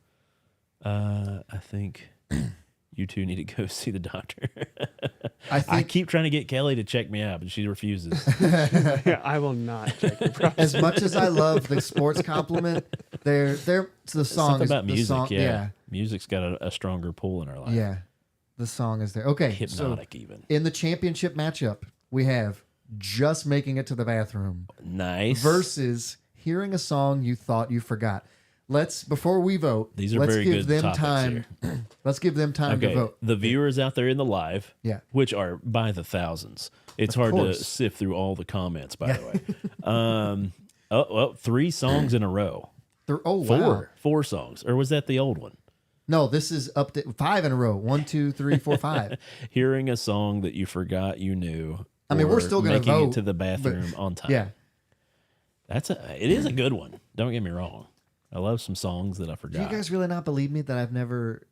I think you two need to go see the doctor. I I think keep trying to get Kelly to check me out, but she refuses. Yeah, I will not check your process. as much as I love the sports compliment, the song Something is about the music, song, yeah. Music's got a stronger pull in our life. yeah. The song is there. Okay, Hypnotic so even. in the championship matchup, we have just making it to the bathroom Nice. versus hearing a song you thought you forgot. Before we vote, These are let's very give good them topics time. Let's give them time to Okay, vote. the viewers out there in the live, Yeah. which are by the thousands. It's Of hard course. to sift through all the comments, by the way. Well, 3 songs in a row. Oh wow! Four songs. Or was that the old one? No, this is up to 5 in a row. 1, 2, 3, 4, 5. Hearing a song that you forgot you knew. I mean, we're or still gonna making vote, it to the bathroom on time. Yeah. It is a good one. Don't get me wrong. I love some songs that I Do forgot. you guys really not believe me that I've never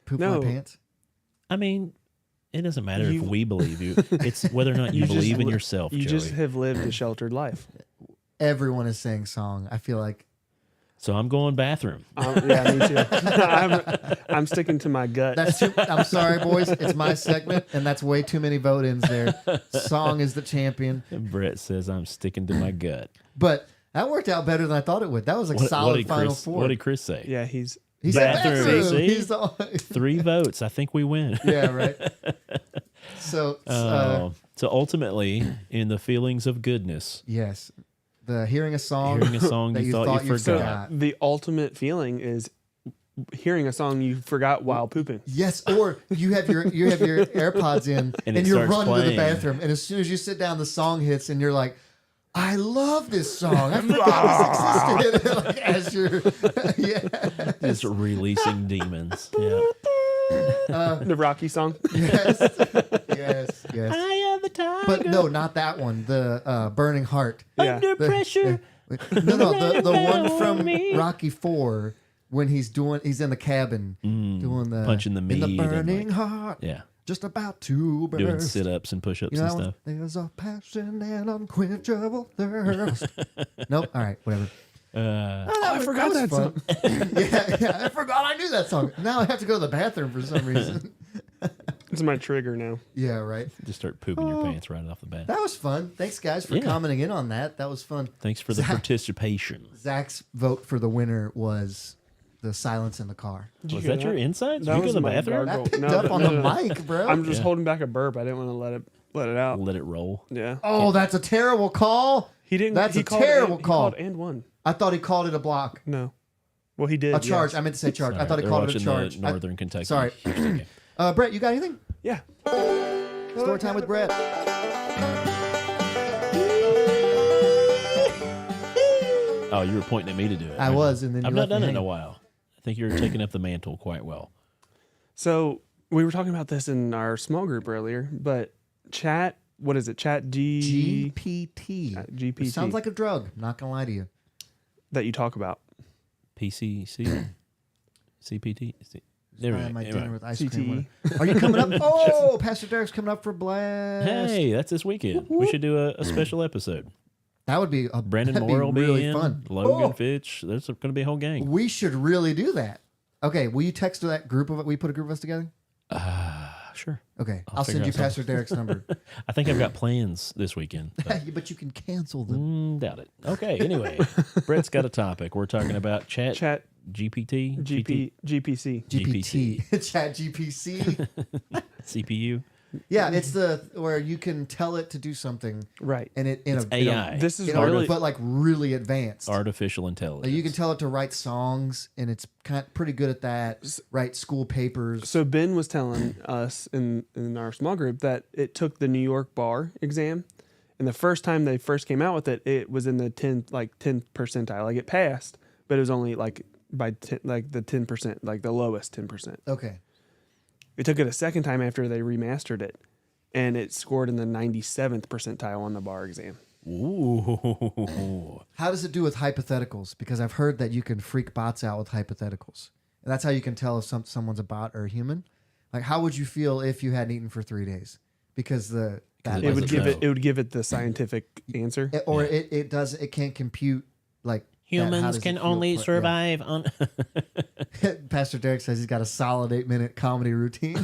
pooped No. my pants? I mean, it doesn't matter You- if we believe you. It's whether or not you, You just believe in li- yourself, You Joey. just have lived a sheltered life. Everyone is saying song. I feel like So I'm going bathroom. Yeah, me too. I'm sticking to my gut. that's too. I'm sorry, boys. It's my segment, and that's way too many vote-ins there. Song is the champion, And Brett says I'm sticking to my gut. but that worked out better than I thought it would. That was a solid did final Chris, four. What did Chris say? Yeah, he's He said Bathroom, bathroom. see? He's the 3 votes. I think we win. yeah, right. So So ultimately, in the feelings of goodness, yes, the hearing a song, hearing a song that you thought you so forgot. the ultimate feeling is hearing a song you forgot while pooping. Yes, or you have your AirPods in And and it you starts run to the playing. bathroom, and as soon as you sit down, the song hits, and you're like, "I love this song. I forgot this existed." Like, as you're, yeah, Just releasing demons. Yeah. The Rocky song. yes, yes, yes. I am the tiger. But no, not that one. The Burning Heart. Yeah. Under pressure. No, the one from Me. Rocky 4 when he's in the cabin doing the punching the in meat the and, burning like- heart. Yeah. just about to burst. Doing sit-ups and push-ups You know and that stuff. one? There's a passion and unquenchable thirst. Nope. All right. Whatever. I forgot that song. yeah. I forgot I knew that song. Now I have to go to the bathroom for some reason. It's my trigger now. Yeah. Right. Just start pooping your pants right off the bat. That was fun. Thanks, guys, for Yeah. commenting in on that. That was fun. Thanks for the participation. Zach's vote for the winner was the silence in the car. Did you Was hear that your insights? Did That you go to was the my bathroom? gargle. That picked No, up on no, the no. mic, bro. I'm just Yeah. holding back a burp. I didn't want to let it out. Let it roll. Yeah. Oh, that's a terrible call. He didn't. That's he a called terrible and, call. He called and won. I thought he called it a block. No. Well, he did. A charge. yes. I meant to say charge. I thought he They're called it a watching charge. the Northern Kentucky. sorry. Okay. Brett, you got anything? Yeah. Story time with Brett. Oh, you were pointing at me to do it. I weren't was, you? and then I've you not left me done it in a hanging. while. I think you're taking up the mantle quite well. So we were talking about this in our small group earlier, but chat. What is it? Chat GPT. GPT. It sounds like a drug. I'm not gonna lie to you. that you talk about. PCC, CPT. There we Trying go. my Anyway. dinner with ice CTE. cream. Are you coming up? Oh, Pastor Derek's coming up for blast. Hey, that's this weekend. We should do a special episode. That would be Brandon that'd Moore will be really in. fun. Logan Oh, Fitch. There's going to be a whole gang. we should really do that. Okay, will you text that group of we put a group of us together? Sure. Okay, I'll I'll send figure you out something. Pastor Derek's number. I think I've got plans this weekend. But, But you can cancel them. doubt it. Okay. Anyway, Brett's got a topic. We're talking about chat GPT, GPC. GPT, Chat GPC. CPU. Yeah, it's the where you can tell it to do something, Right. and it in It's a in a- AI. This is in a- really but like really advanced. Artificial intelligence. Like you can tell it to write songs, and it's pretty good at that. Write school papers. So Ben was telling us in our small group that it took the New York bar exam, and the first time they first came out with it, it was in the 10th percentile. Like it passed, but it was only like by 10, like the 10%, like the lowest 10%. Okay. It took it a second time after they remastered it, and it scored in the 97th percentile on the bar exam. Ooh. How does it do with hypotheticals? Because I've heard that you can freak bots out with hypotheticals, and that's how you can tell if someone's a bot or a human. Like, how would you feel if you hadn't eaten for 3 days? Because that It It would doesn't give know. it would give it the scientific answer. it can't compute like that. How Humans does it can feel? only Yeah. survive on. Pastor Derek says he's got a solid 8-minute comedy routine.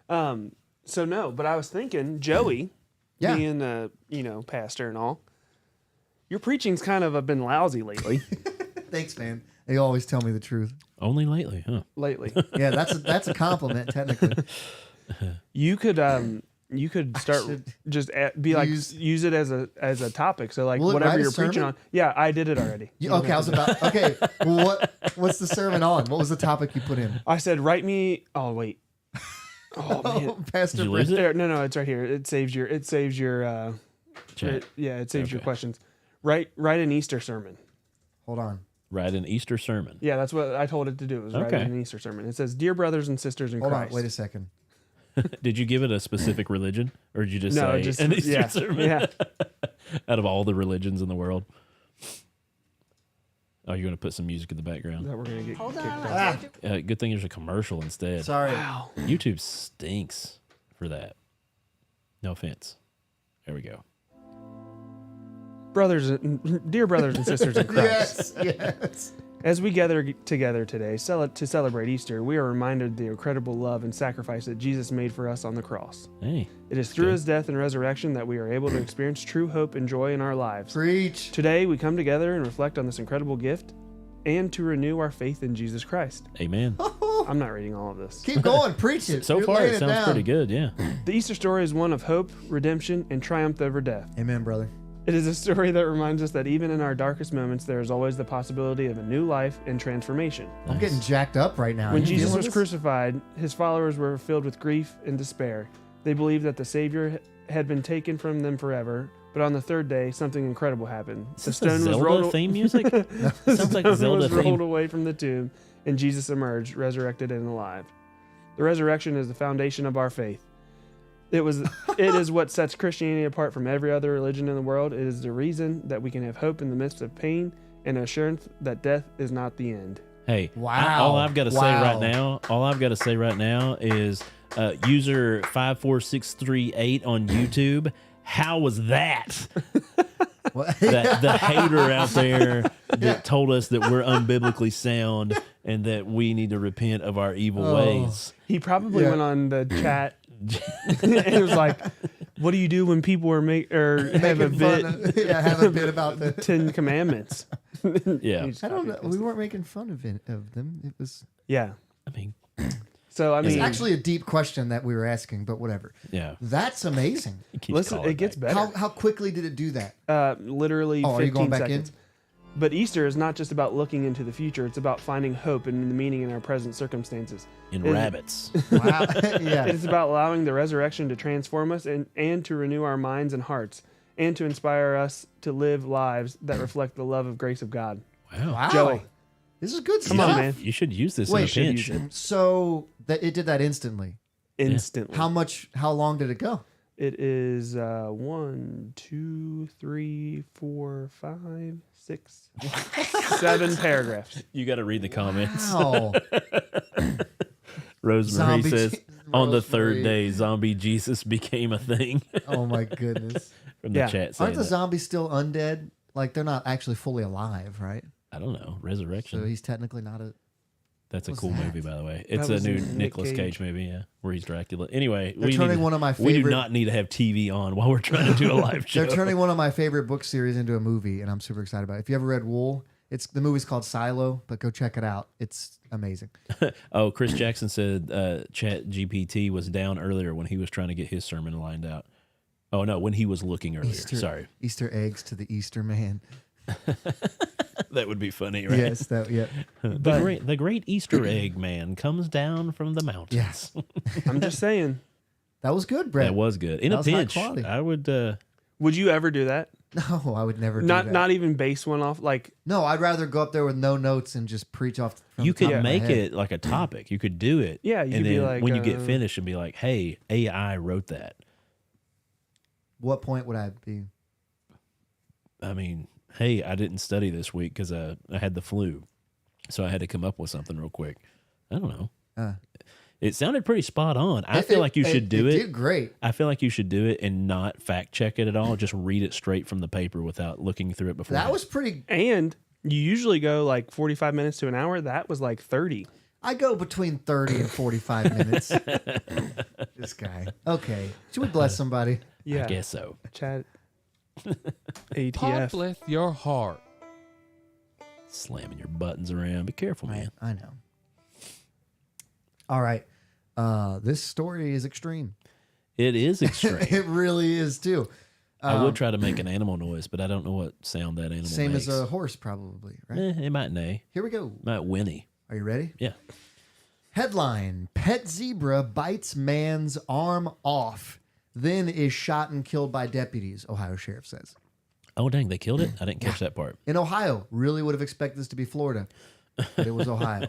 So no, but I was thinking, Joey, Yeah. being a pastor and all, your preaching's kind of been lousy lately. Thanks, man. They always tell me the truth. Only lately, huh? lately, Yeah, that's a compliment technically. you could start should just be like use- use it as a topic. So like Will it whatever were you're preaching sermon? on. Yeah, I did it already. Okay, I was about. Okay, well, what's the sermon on? What was the topic you put in? I said, write me. Oh wait. Oh man. Pastor Did you Brent. lose it? There, no, it's right here. It saves your. Chat. It saves your Okay. questions. Write an Easter sermon. Hold on. Write an Easter sermon. Yeah, that's what I told it to do. Was write Okay. an Easter sermon. It says, "Dear brothers and sisters in Hold Christ." on. Wait a second. Did you give it a specific religion, or did you just No, say just an Easter yeah, sermon? yeah. Out of all the religions in the world. Oh, you're going to put some music in the background. That we're gonna get Hold kicked on, out. I told you. Good thing there's a commercial instead. Sorry. Wow. YouTube stinks for that. No offense. There we go. Dear brothers and sisters in Christ, Yes. as we gather together today to celebrate Easter, we are reminded of the incredible love and sacrifice that Jesus made for us on the cross. Hey, It is through good. his death and resurrection that we are able to experience true hope and joy in our lives. Preach. Today, we come together and reflect on this incredible gift and to renew our faith in Jesus Christ. amen. I'm not reading all of this. Keep going. Preach it. So You're far, laying it sounds down. pretty good. Yeah. The Easter story is one of hope, redemption, and triumph over death. Amen, brother. It is a story that reminds us that even in our darkest moments, there is always the possibility of a new life and transformation. I'm getting jacked up right now. When You Jesus feeling was this? crucified, his followers were filled with grief and despair. They believed that the Savior had been taken from them forever, but on the third day, something incredible happened. Is this the Zelda theme music? Sounds like stone Zelda was rolled theme. away from the tomb, and Jesus emerged, resurrected and alive. The resurrection is the foundation of our faith. It is what sets Christianity apart from every other religion in the world. It is the reason that we can have hope in the midst of pain and assurance that death is not the end. Hey, Wow. all I've got to say right now is user 54638 on YouTube. How was that? The hater out there that told us that we're unbiblically sound and that we need to repent of our evil ways. He probably went on the chat and it was like, "What do you do when people are have a bit have a bit about the 10 Commandments?" Yeah, I don't know. We weren't making fun of them. It was Yeah. I mean, So I it's mean, actually a deep question that we were asking, but whatever. yeah. That's amazing. listen, it gets better. How quickly did it do that? Literally Oh, are 15 you going back seconds. in? But Easter is not just about looking into the future; it's about finding hope and the meaning in our present circumstances. In It- rabbits. Wow. Yeah. It is about allowing the resurrection to transform us and to renew our minds and hearts, and to inspire us to live lives that reflect the love of grace of God. Wow. Wow. Joey. This is good Come stuff. on, man. You should use this Wait, in a pinch. So that it did that instantly. Instantly. How long did it go? It is 1, 2, 3, 4, 5, 6, 7 paragraphs. You got to read the comments. Wow. Rosemary Zombie says, Je- on the Rosemary. third day, zombie Jesus became a thing. Oh my goodness. From the Yeah. chat saying Aren't the that. zombies still undead? Like they're not actually fully alive, right? I don't know. So Resurrection. he's technically not a. That's a What's cool that? movie, by the way. It's a was new Nick Nicolas Cage Cage. movie, yeah, where he's Dracula. Anyway, They're turning one of my We do favorite- not need to have TV on while we're trying to do a live show. They're turning one of my favorite book series into a movie, and I'm super excited about it. If you ever read Wool, the movie's called Silo, but go check it out. It's amazing. Oh, Chris Jackson said Chat GPT was down earlier when he was trying to get his sermon lined out. Oh no, when he was looking earlier. Sorry, Easter eggs to the Easter man. that would be funny, right? Yes, that. Yeah. The great Easter egg man comes down from the mountains. Yes. I'm just saying. That was good, Brett. That was good. In That a was high pinch, quality. I would. Would you ever do that? No, I would never do Not that. not even base one off like No, I'd rather go up there with no notes and just preach off. From You the top could of my make head. it like a topic. You could do it. Yeah, you and could be then like, when you get finished and be like, "Hey, AI wrote that." What point would I be? I mean, hey, I didn't study this week because I had the flu, so I had to come up with something real quick. I don't know. It sounded pretty spot on. I feel like you should do It it. did great. I feel like you should do it and not fact check it at all. Just read it straight from the paper without looking through it before. That was pretty. and you usually go like 45 minutes to an hour. That was like 30. I go between 30 and 45 minutes. This guy. Okay. Should we bless somebody? Yeah. I guess so. Chat ATF. Podbless your heart. Slamming your buttons around. Be careful, man. I know. All right. This story is extreme. It is extreme. It really is too. I would try to make an animal noise, but I don't know what sound that animal Same makes. as a horse, probably, right? It might neigh. Here we go. Might whinny. Are you ready? Yeah. Headline: Pet zebra bites man's arm off, then is shot and killed by deputies, Ohio sheriff says. Oh, dang, they killed it? I didn't catch that part. In Ohio, really would have expected this to be Florida, but it was Ohio.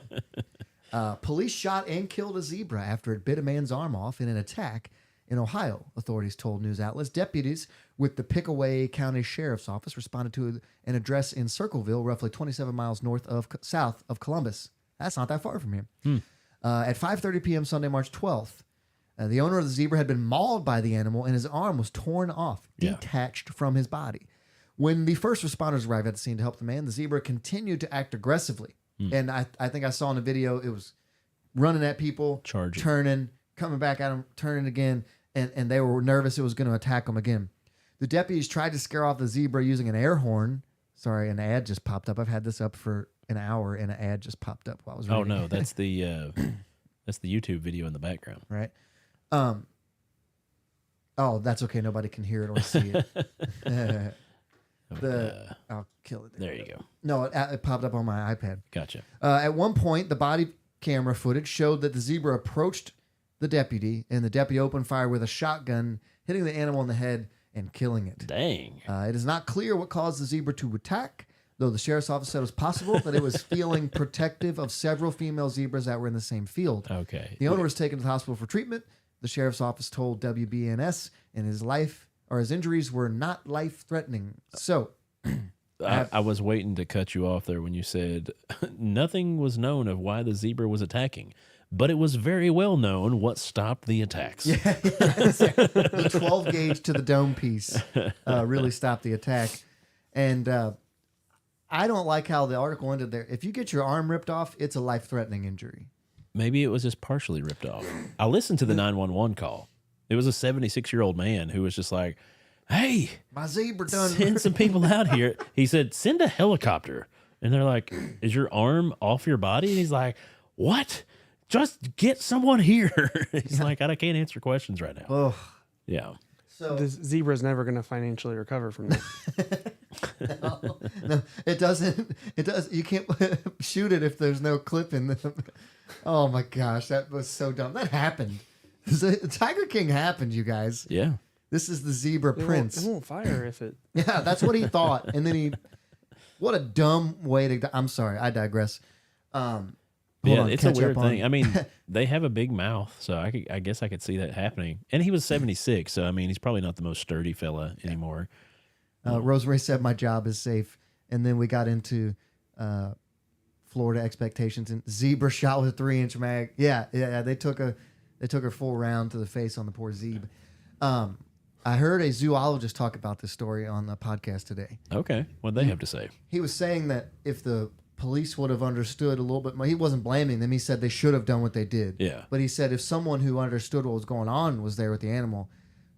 Police shot and killed a zebra after it bit a man's arm off in an attack in Ohio, authorities told news outlets. Deputies with the Pickaway County Sheriff's Office responded to an address in Circleville, roughly 27 miles south of Columbus. That's not that far from here. At 5:30 p.m. Sunday, March 12th, the owner of the zebra had been mauled by the animal and his arm was torn off, Yeah. detached from his body. When the first responders arrived at the scene to help the man, the zebra continued to act aggressively. And I think I saw in the video, it was running at people, Charging. turning, coming back at them, turning again, and they were nervous it was going to attack them again. The deputies tried to scare off the zebra using an air horn. Sorry, an ad just popped up. I've had this up for an hour, and an ad just popped up while I was reading. Oh, no, that's the YouTube video in the background. Right? Oh, that's okay. Nobody can hear it or see it. I'll kill it. There you go. No, it popped up on my iPad. Gotcha. At one point, the body camera footage showed that the zebra approached the deputy, and the deputy opened fire with a shotgun, hitting the animal in the head and killing it. Dang. It is not clear what caused the zebra to attack, though the sheriff's office said it was possible that it was feeling protective of several female zebras that were in the same field. Okay. The owner was taken to the hospital for treatment. The sheriff's office told WBNS, and his injuries were not life-threatening. So, I was waiting to cut you off there when you said nothing was known of why the zebra was attacking, but it was very well known what stopped the attacks. The 12 gauge to the dome piece really stopped the attack. And I don't like how the article ended there. If you get your arm ripped off, it's a life-threatening injury. Maybe it was just partially ripped off. I listened to the 911 call. It was a 76-year-old man who was just like, hey, My zebra done. send some people out here. He said, send a helicopter. And they're like, is your arm off your body? And he's like, what? Just get someone here. He's like, I can't answer questions right now. Oh, Yeah. so This zebra's never going to financially recover from that. no, it doesn't. It does. You can't shoot it if there's no clip in them. Oh my gosh, that was so dumb. That happened. The Tiger King happened, you guys. Yeah. This is the zebra It prince. won't fire if it. Yeah, that's what he thought, and then he. What a dumb way to. I'm sorry, I digress. Hold Yeah, on, it's a catch weird up on- thing. I mean, they have a big mouth, so I guess I could see that happening. And he was 76, so I mean, he's probably not the most sturdy fella anymore. Rosemary said my job is safe, and then we got into Florida expectations and zebra shot with a 3-inch mag. Yeah. They took her full round to the face on the poor zeb. I heard a zoologist talk about this story on the podcast today. Okay, what'd they have to say? He was saying that if the police would have understood a little bit more, he wasn't blaming them. He said they should have done what they did. Yeah. But he said if someone who understood what was going on was there with the animal,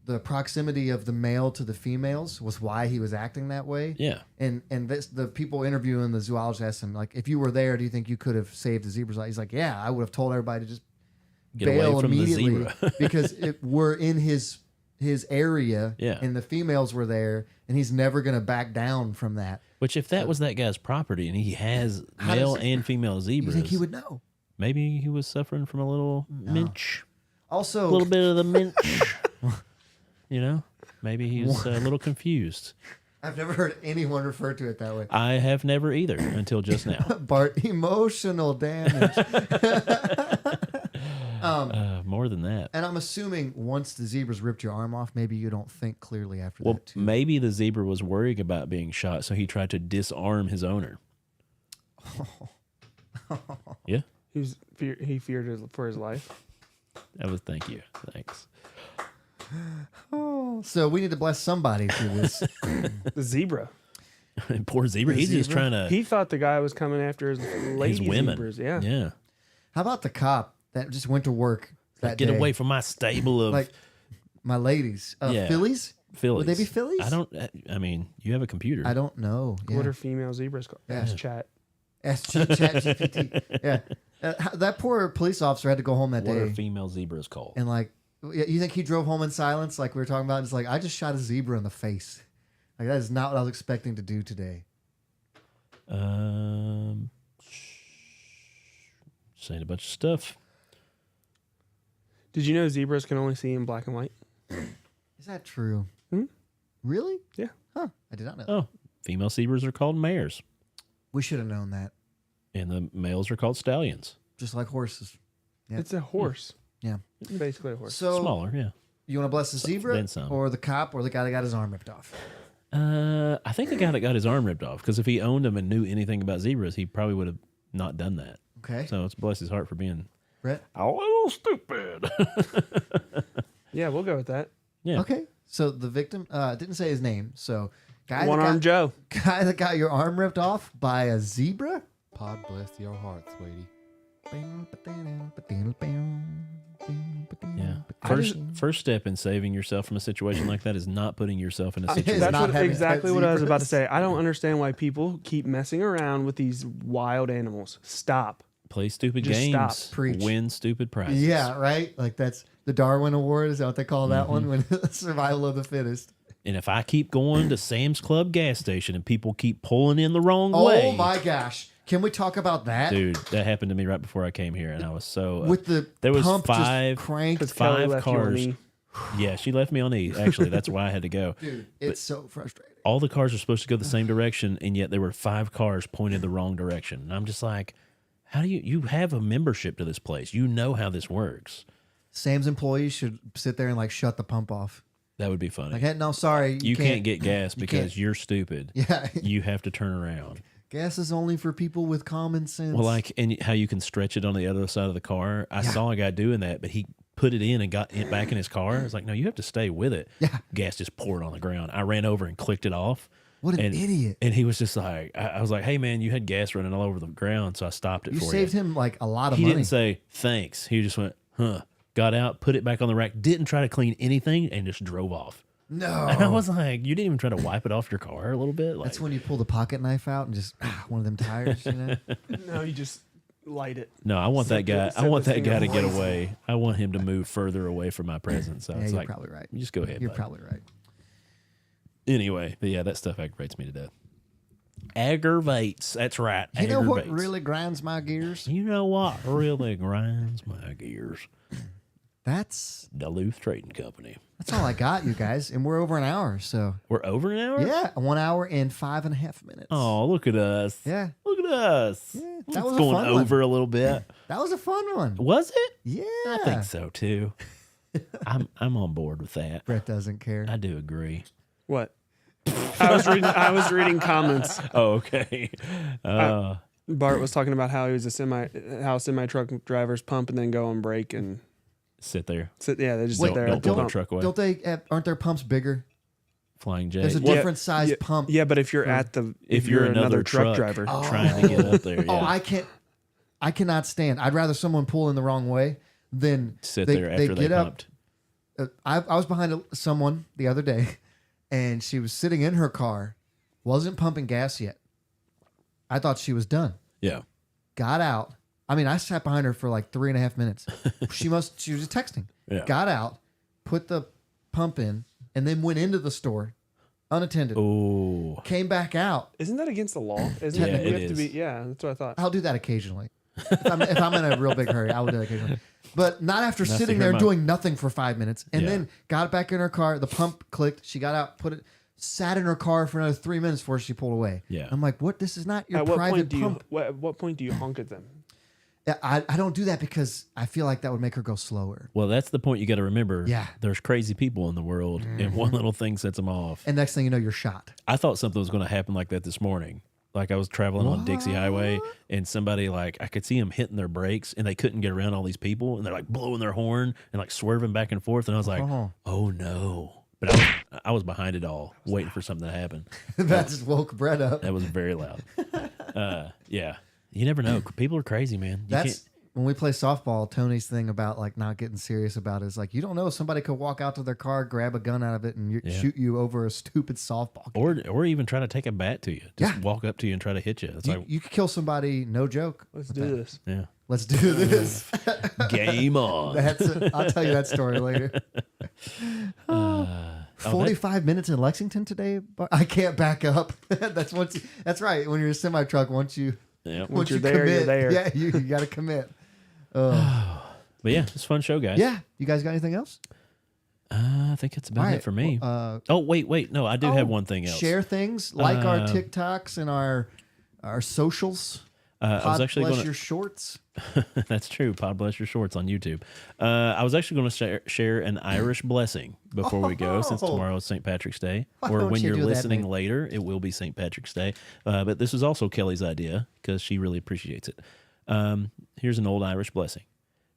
the proximity of the male to the females was why he was acting that way. Yeah. And the people interviewing the zoologist asked him, like, if you were there, do you think you could have saved the zebra's life? He's like, yeah, I would have told everybody to just Get away bail from the immediately zebra. because we're in his area, Yeah. and the females were there, and he's never going to back down from that. Which, if that was that guy's property and he has How male does- and female You zebras, think he would know? maybe he was suffering from a little minch, Also, a little bit of the minch. You know, maybe he's a little confused. I've never heard anyone refer to it that way. I have never either until just now. Bart, emotional damage. More than that. And I'm assuming once the zebra's ripped your arm off, maybe you don't think clearly after Well, that, too. maybe the zebra was worried about being shot, so he tried to disarm his owner. Yeah, He feared for his life. that was. Thank you. Thanks. So we need to bless somebody through this. The zebra. Poor zebra. He's just zebra? trying to He thought the guy was coming after his lady his women. zebras. Yeah. Yeah. How about the cop that just went to work that Get day? away from my stable of Like, my ladies. Yeah. Fillies? Phillies. Would they be Phillies? I mean, you have a computer. I don't know. Yeah. What are female zebras called? Yeah. Ask chat. SG Chat GPT. Yeah. That poor police officer had to go home that What day. are female zebras called? And like, you think he drove home in silence, like we were talking about? It's like, I just shot a zebra in the face. Like, that is not what I was expecting to do today. Saying a bunch of stuff. Did you know zebras can only see in black and white? Is that true? Hmm? Really? Yeah. Huh. I did not know. Oh, female zebras are called mares, We should have known that. and the males are called stallions. Just like horses. Yeah. It's a horse. Yeah. Basically a horse. So, Smaller, yeah. you want to bless the zebra then some. or the cop or the guy that got his arm ripped off? I think the guy that got his arm ripped off, because if he owned them and knew anything about zebras, he probably would have not done that. Okay. So it's bless his heart for being Brett? a little stupid. Yeah, we'll go with that. Yeah. Okay. So the victim didn't say his name. So guy One arm Joe. that got your arm ripped off by a zebra? Pod bless your heart, sweetie. Yeah. I First step in saving yourself from a situation like that is not putting yourself in a It's situation. That's not what, having exactly pet what I was about to zebras. say. I don't understand why people keep messing around with these wild animals. Stop. Play stupid Just games. stop. Preach. Win stupid prizes. Yeah, right? Like that's the Darwin Award. Is that what they call that one? When survival of the fittest. And if I keep going to Sam's Club gas station and people keep pulling in the wrong Oh way, my gosh. Can we talk about that? dude, that happened to me right before I came here, and I was so With the there was pump five- just cranked. Because Kelly Five left you on cars. E. yeah, she left me on E. Actually, that's why I had to go. Dude, it's so frustrating. All the cars are supposed to go the same direction, and yet there were 5 cars pointed the wrong direction. And I'm just like, how do you have a membership to this place? You know how this works. Sam's employees should sit there and like shut the pump off. That would be funny. Like, hey, no, sorry, you can't get gas because you're stupid. Yeah, You have to turn around. gas is only for people with common sense. Well, like, and how you can stretch it on the other side of the car. I saw a guy doing that, but he put it in and got it back in his car. I was like, no, you have to stay with it. Yeah. Gas just poured on the ground. I ran over and clicked it off. What an idiot. And he was just like, I was like, hey, man, you had gas running all over the ground, so I stopped it You for you. saved him like a lot of He money. didn't say thanks. He just went, huh, got out, put it back on the rack, didn't try to clean anything, and just drove off. No. And I was like, you didn't even try to wipe it off your car a little bit? Like, That's when you pull the pocket knife out and just one of them tires, you know? No, you just light it. no, I want that guy. I set want the that thing guy to get ablaze. away. I want him to move further away from my presence. So Yeah, it's you're like, probably right. you just go ahead. You're bud. probably right. Anyway, but yeah, that stuff aggravates me to death. Aggravates. That's right. You know what aggravates. really grinds my gears? You know what really grinds my gears? That's Duluth Trading Company. all I got, you guys. And we're over an hour, so We're over an hour? yeah, 1 hour and 5.5 minutes. Oh, look at us. Yeah. Look at us. Yeah, It's that was a going fun over a little bit. That was a fun one. Was it? Yeah. I think so too. I'm on board with that. Brett doesn't care. I do agree. What? I was reading comments. Oh, okay. Bart was talking about how he was a semi truck drivers pump and then go on break and Sit there. sit. Yeah, they just Wait, sit there. don't at the pull their pump. truck away. Don't they? Aren't their pumps bigger? Flying J. There's a Yeah, different size yeah, pump. Yeah, but if you're at the if you're another truck driver, trying to get up there, Oh, yeah. I cannot stand. I'd rather someone pull in the wrong way than Sit there after they get up. pumped. I was behind someone the other day, and she was sitting in her car, wasn't pumping gas yet. I thought she was done. Yeah. Got out. I mean, I sat behind her for like 3.5 minutes. She was just texting. Yeah. Got out, put the pump in, and then went into the store, unattended. Oh. Came back out. isn't that against the law? Isn't Yeah, it? You it have to be. is. Yeah, that's what I thought. I'll do that occasionally. If I'm in a real big hurry, I will do that occasionally. But not after Now, sitting see, there her mom- doing nothing for 5 minutes, and Yeah. then got back in her car. The pump clicked. She got out, put it, sat in her car for another 3 minutes before she pulled away. Yeah. I'm like, what? This is not your At what private point do you? pump. At what point do you honk at them? I don't do that because I feel like that would make her go slower. Well, that's the point you got to remember. Yeah. There's crazy people in the world, and one little thing sets them off. And next thing you know, you're shot. I thought something was going to happen like that this morning. Like I was traveling on Dixie Highway, and somebody like I could see them hitting their brakes, and they couldn't get around all these people, and they're like blowing their horn and like swerving back and forth, and I was like, oh no! But I was behind it all, waiting for something to happen. That just woke Brett up. That was very loud. Yeah, you never know. People are crazy, man. You That's when we play softball. Tony's thing about like not getting serious about it is like you don't know, somebody could walk out to their car, grab a gun out of it, and shoot you over a stupid softball game. or even try to take a bat to you. Just walk up to you and try to hit you. It's like, You could kill somebody, no joke. Let's with do that. this. yeah, Let's do this. game on. I'll tell you that story later. 45 minutes in Lexington today. But I can't back up. That's right. When you're a semi truck, once you Once you're there, you're commit, there. yeah, you got to commit. But yeah, it's a fun show, guys. Yeah, you guys got anything else? I think it's about All it right, for me. well, Oh, wait. No, I do have one thing else. Share things like our TikToks and our socials. I was actually Bless going your shorts. That's true. Podbless your shorts on YouTube. I was actually going to share an Irish blessing before we go, since tomorrow is St. Patrick's Day. Why Or don't when you you're do that, listening Nate? later, it will be St. Patrick's Day. But this was also Kelly's idea because she really appreciates it. Here's an old Irish blessing.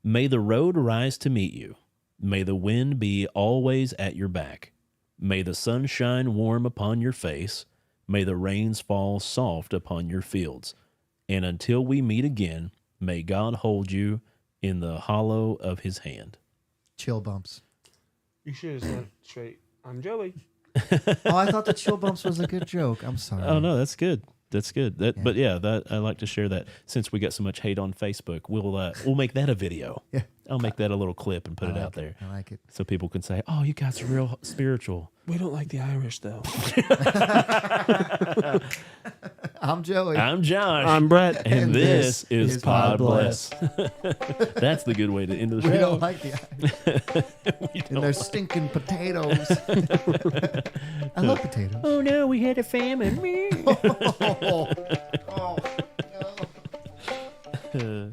May the road rise to meet you. May the wind be always at your back. May the sun shine warm upon your face. May the rains fall soft upon your fields. And until we meet again, may God hold you in the hollow of his hand. Chill bumps. You should have said straight. I'm Joey. Oh, I thought the chill bumps was a good joke. I'm sorry. Oh, no, that's good. That's good. But yeah, that I like to share that. Since we got so much hate on Facebook, we'll make that a video. Yeah. I'll make that a little clip and put it out there. I like it. So people can say, oh, you guys are real spiritual. We don't like the Irish though. I'm Joey. I'm Josh. I'm Brett. and this is Pod Podbless. That's the good way to end the show. we don't like the and they're stinking potatoes. I love potatoes. Oh no, we had a famine.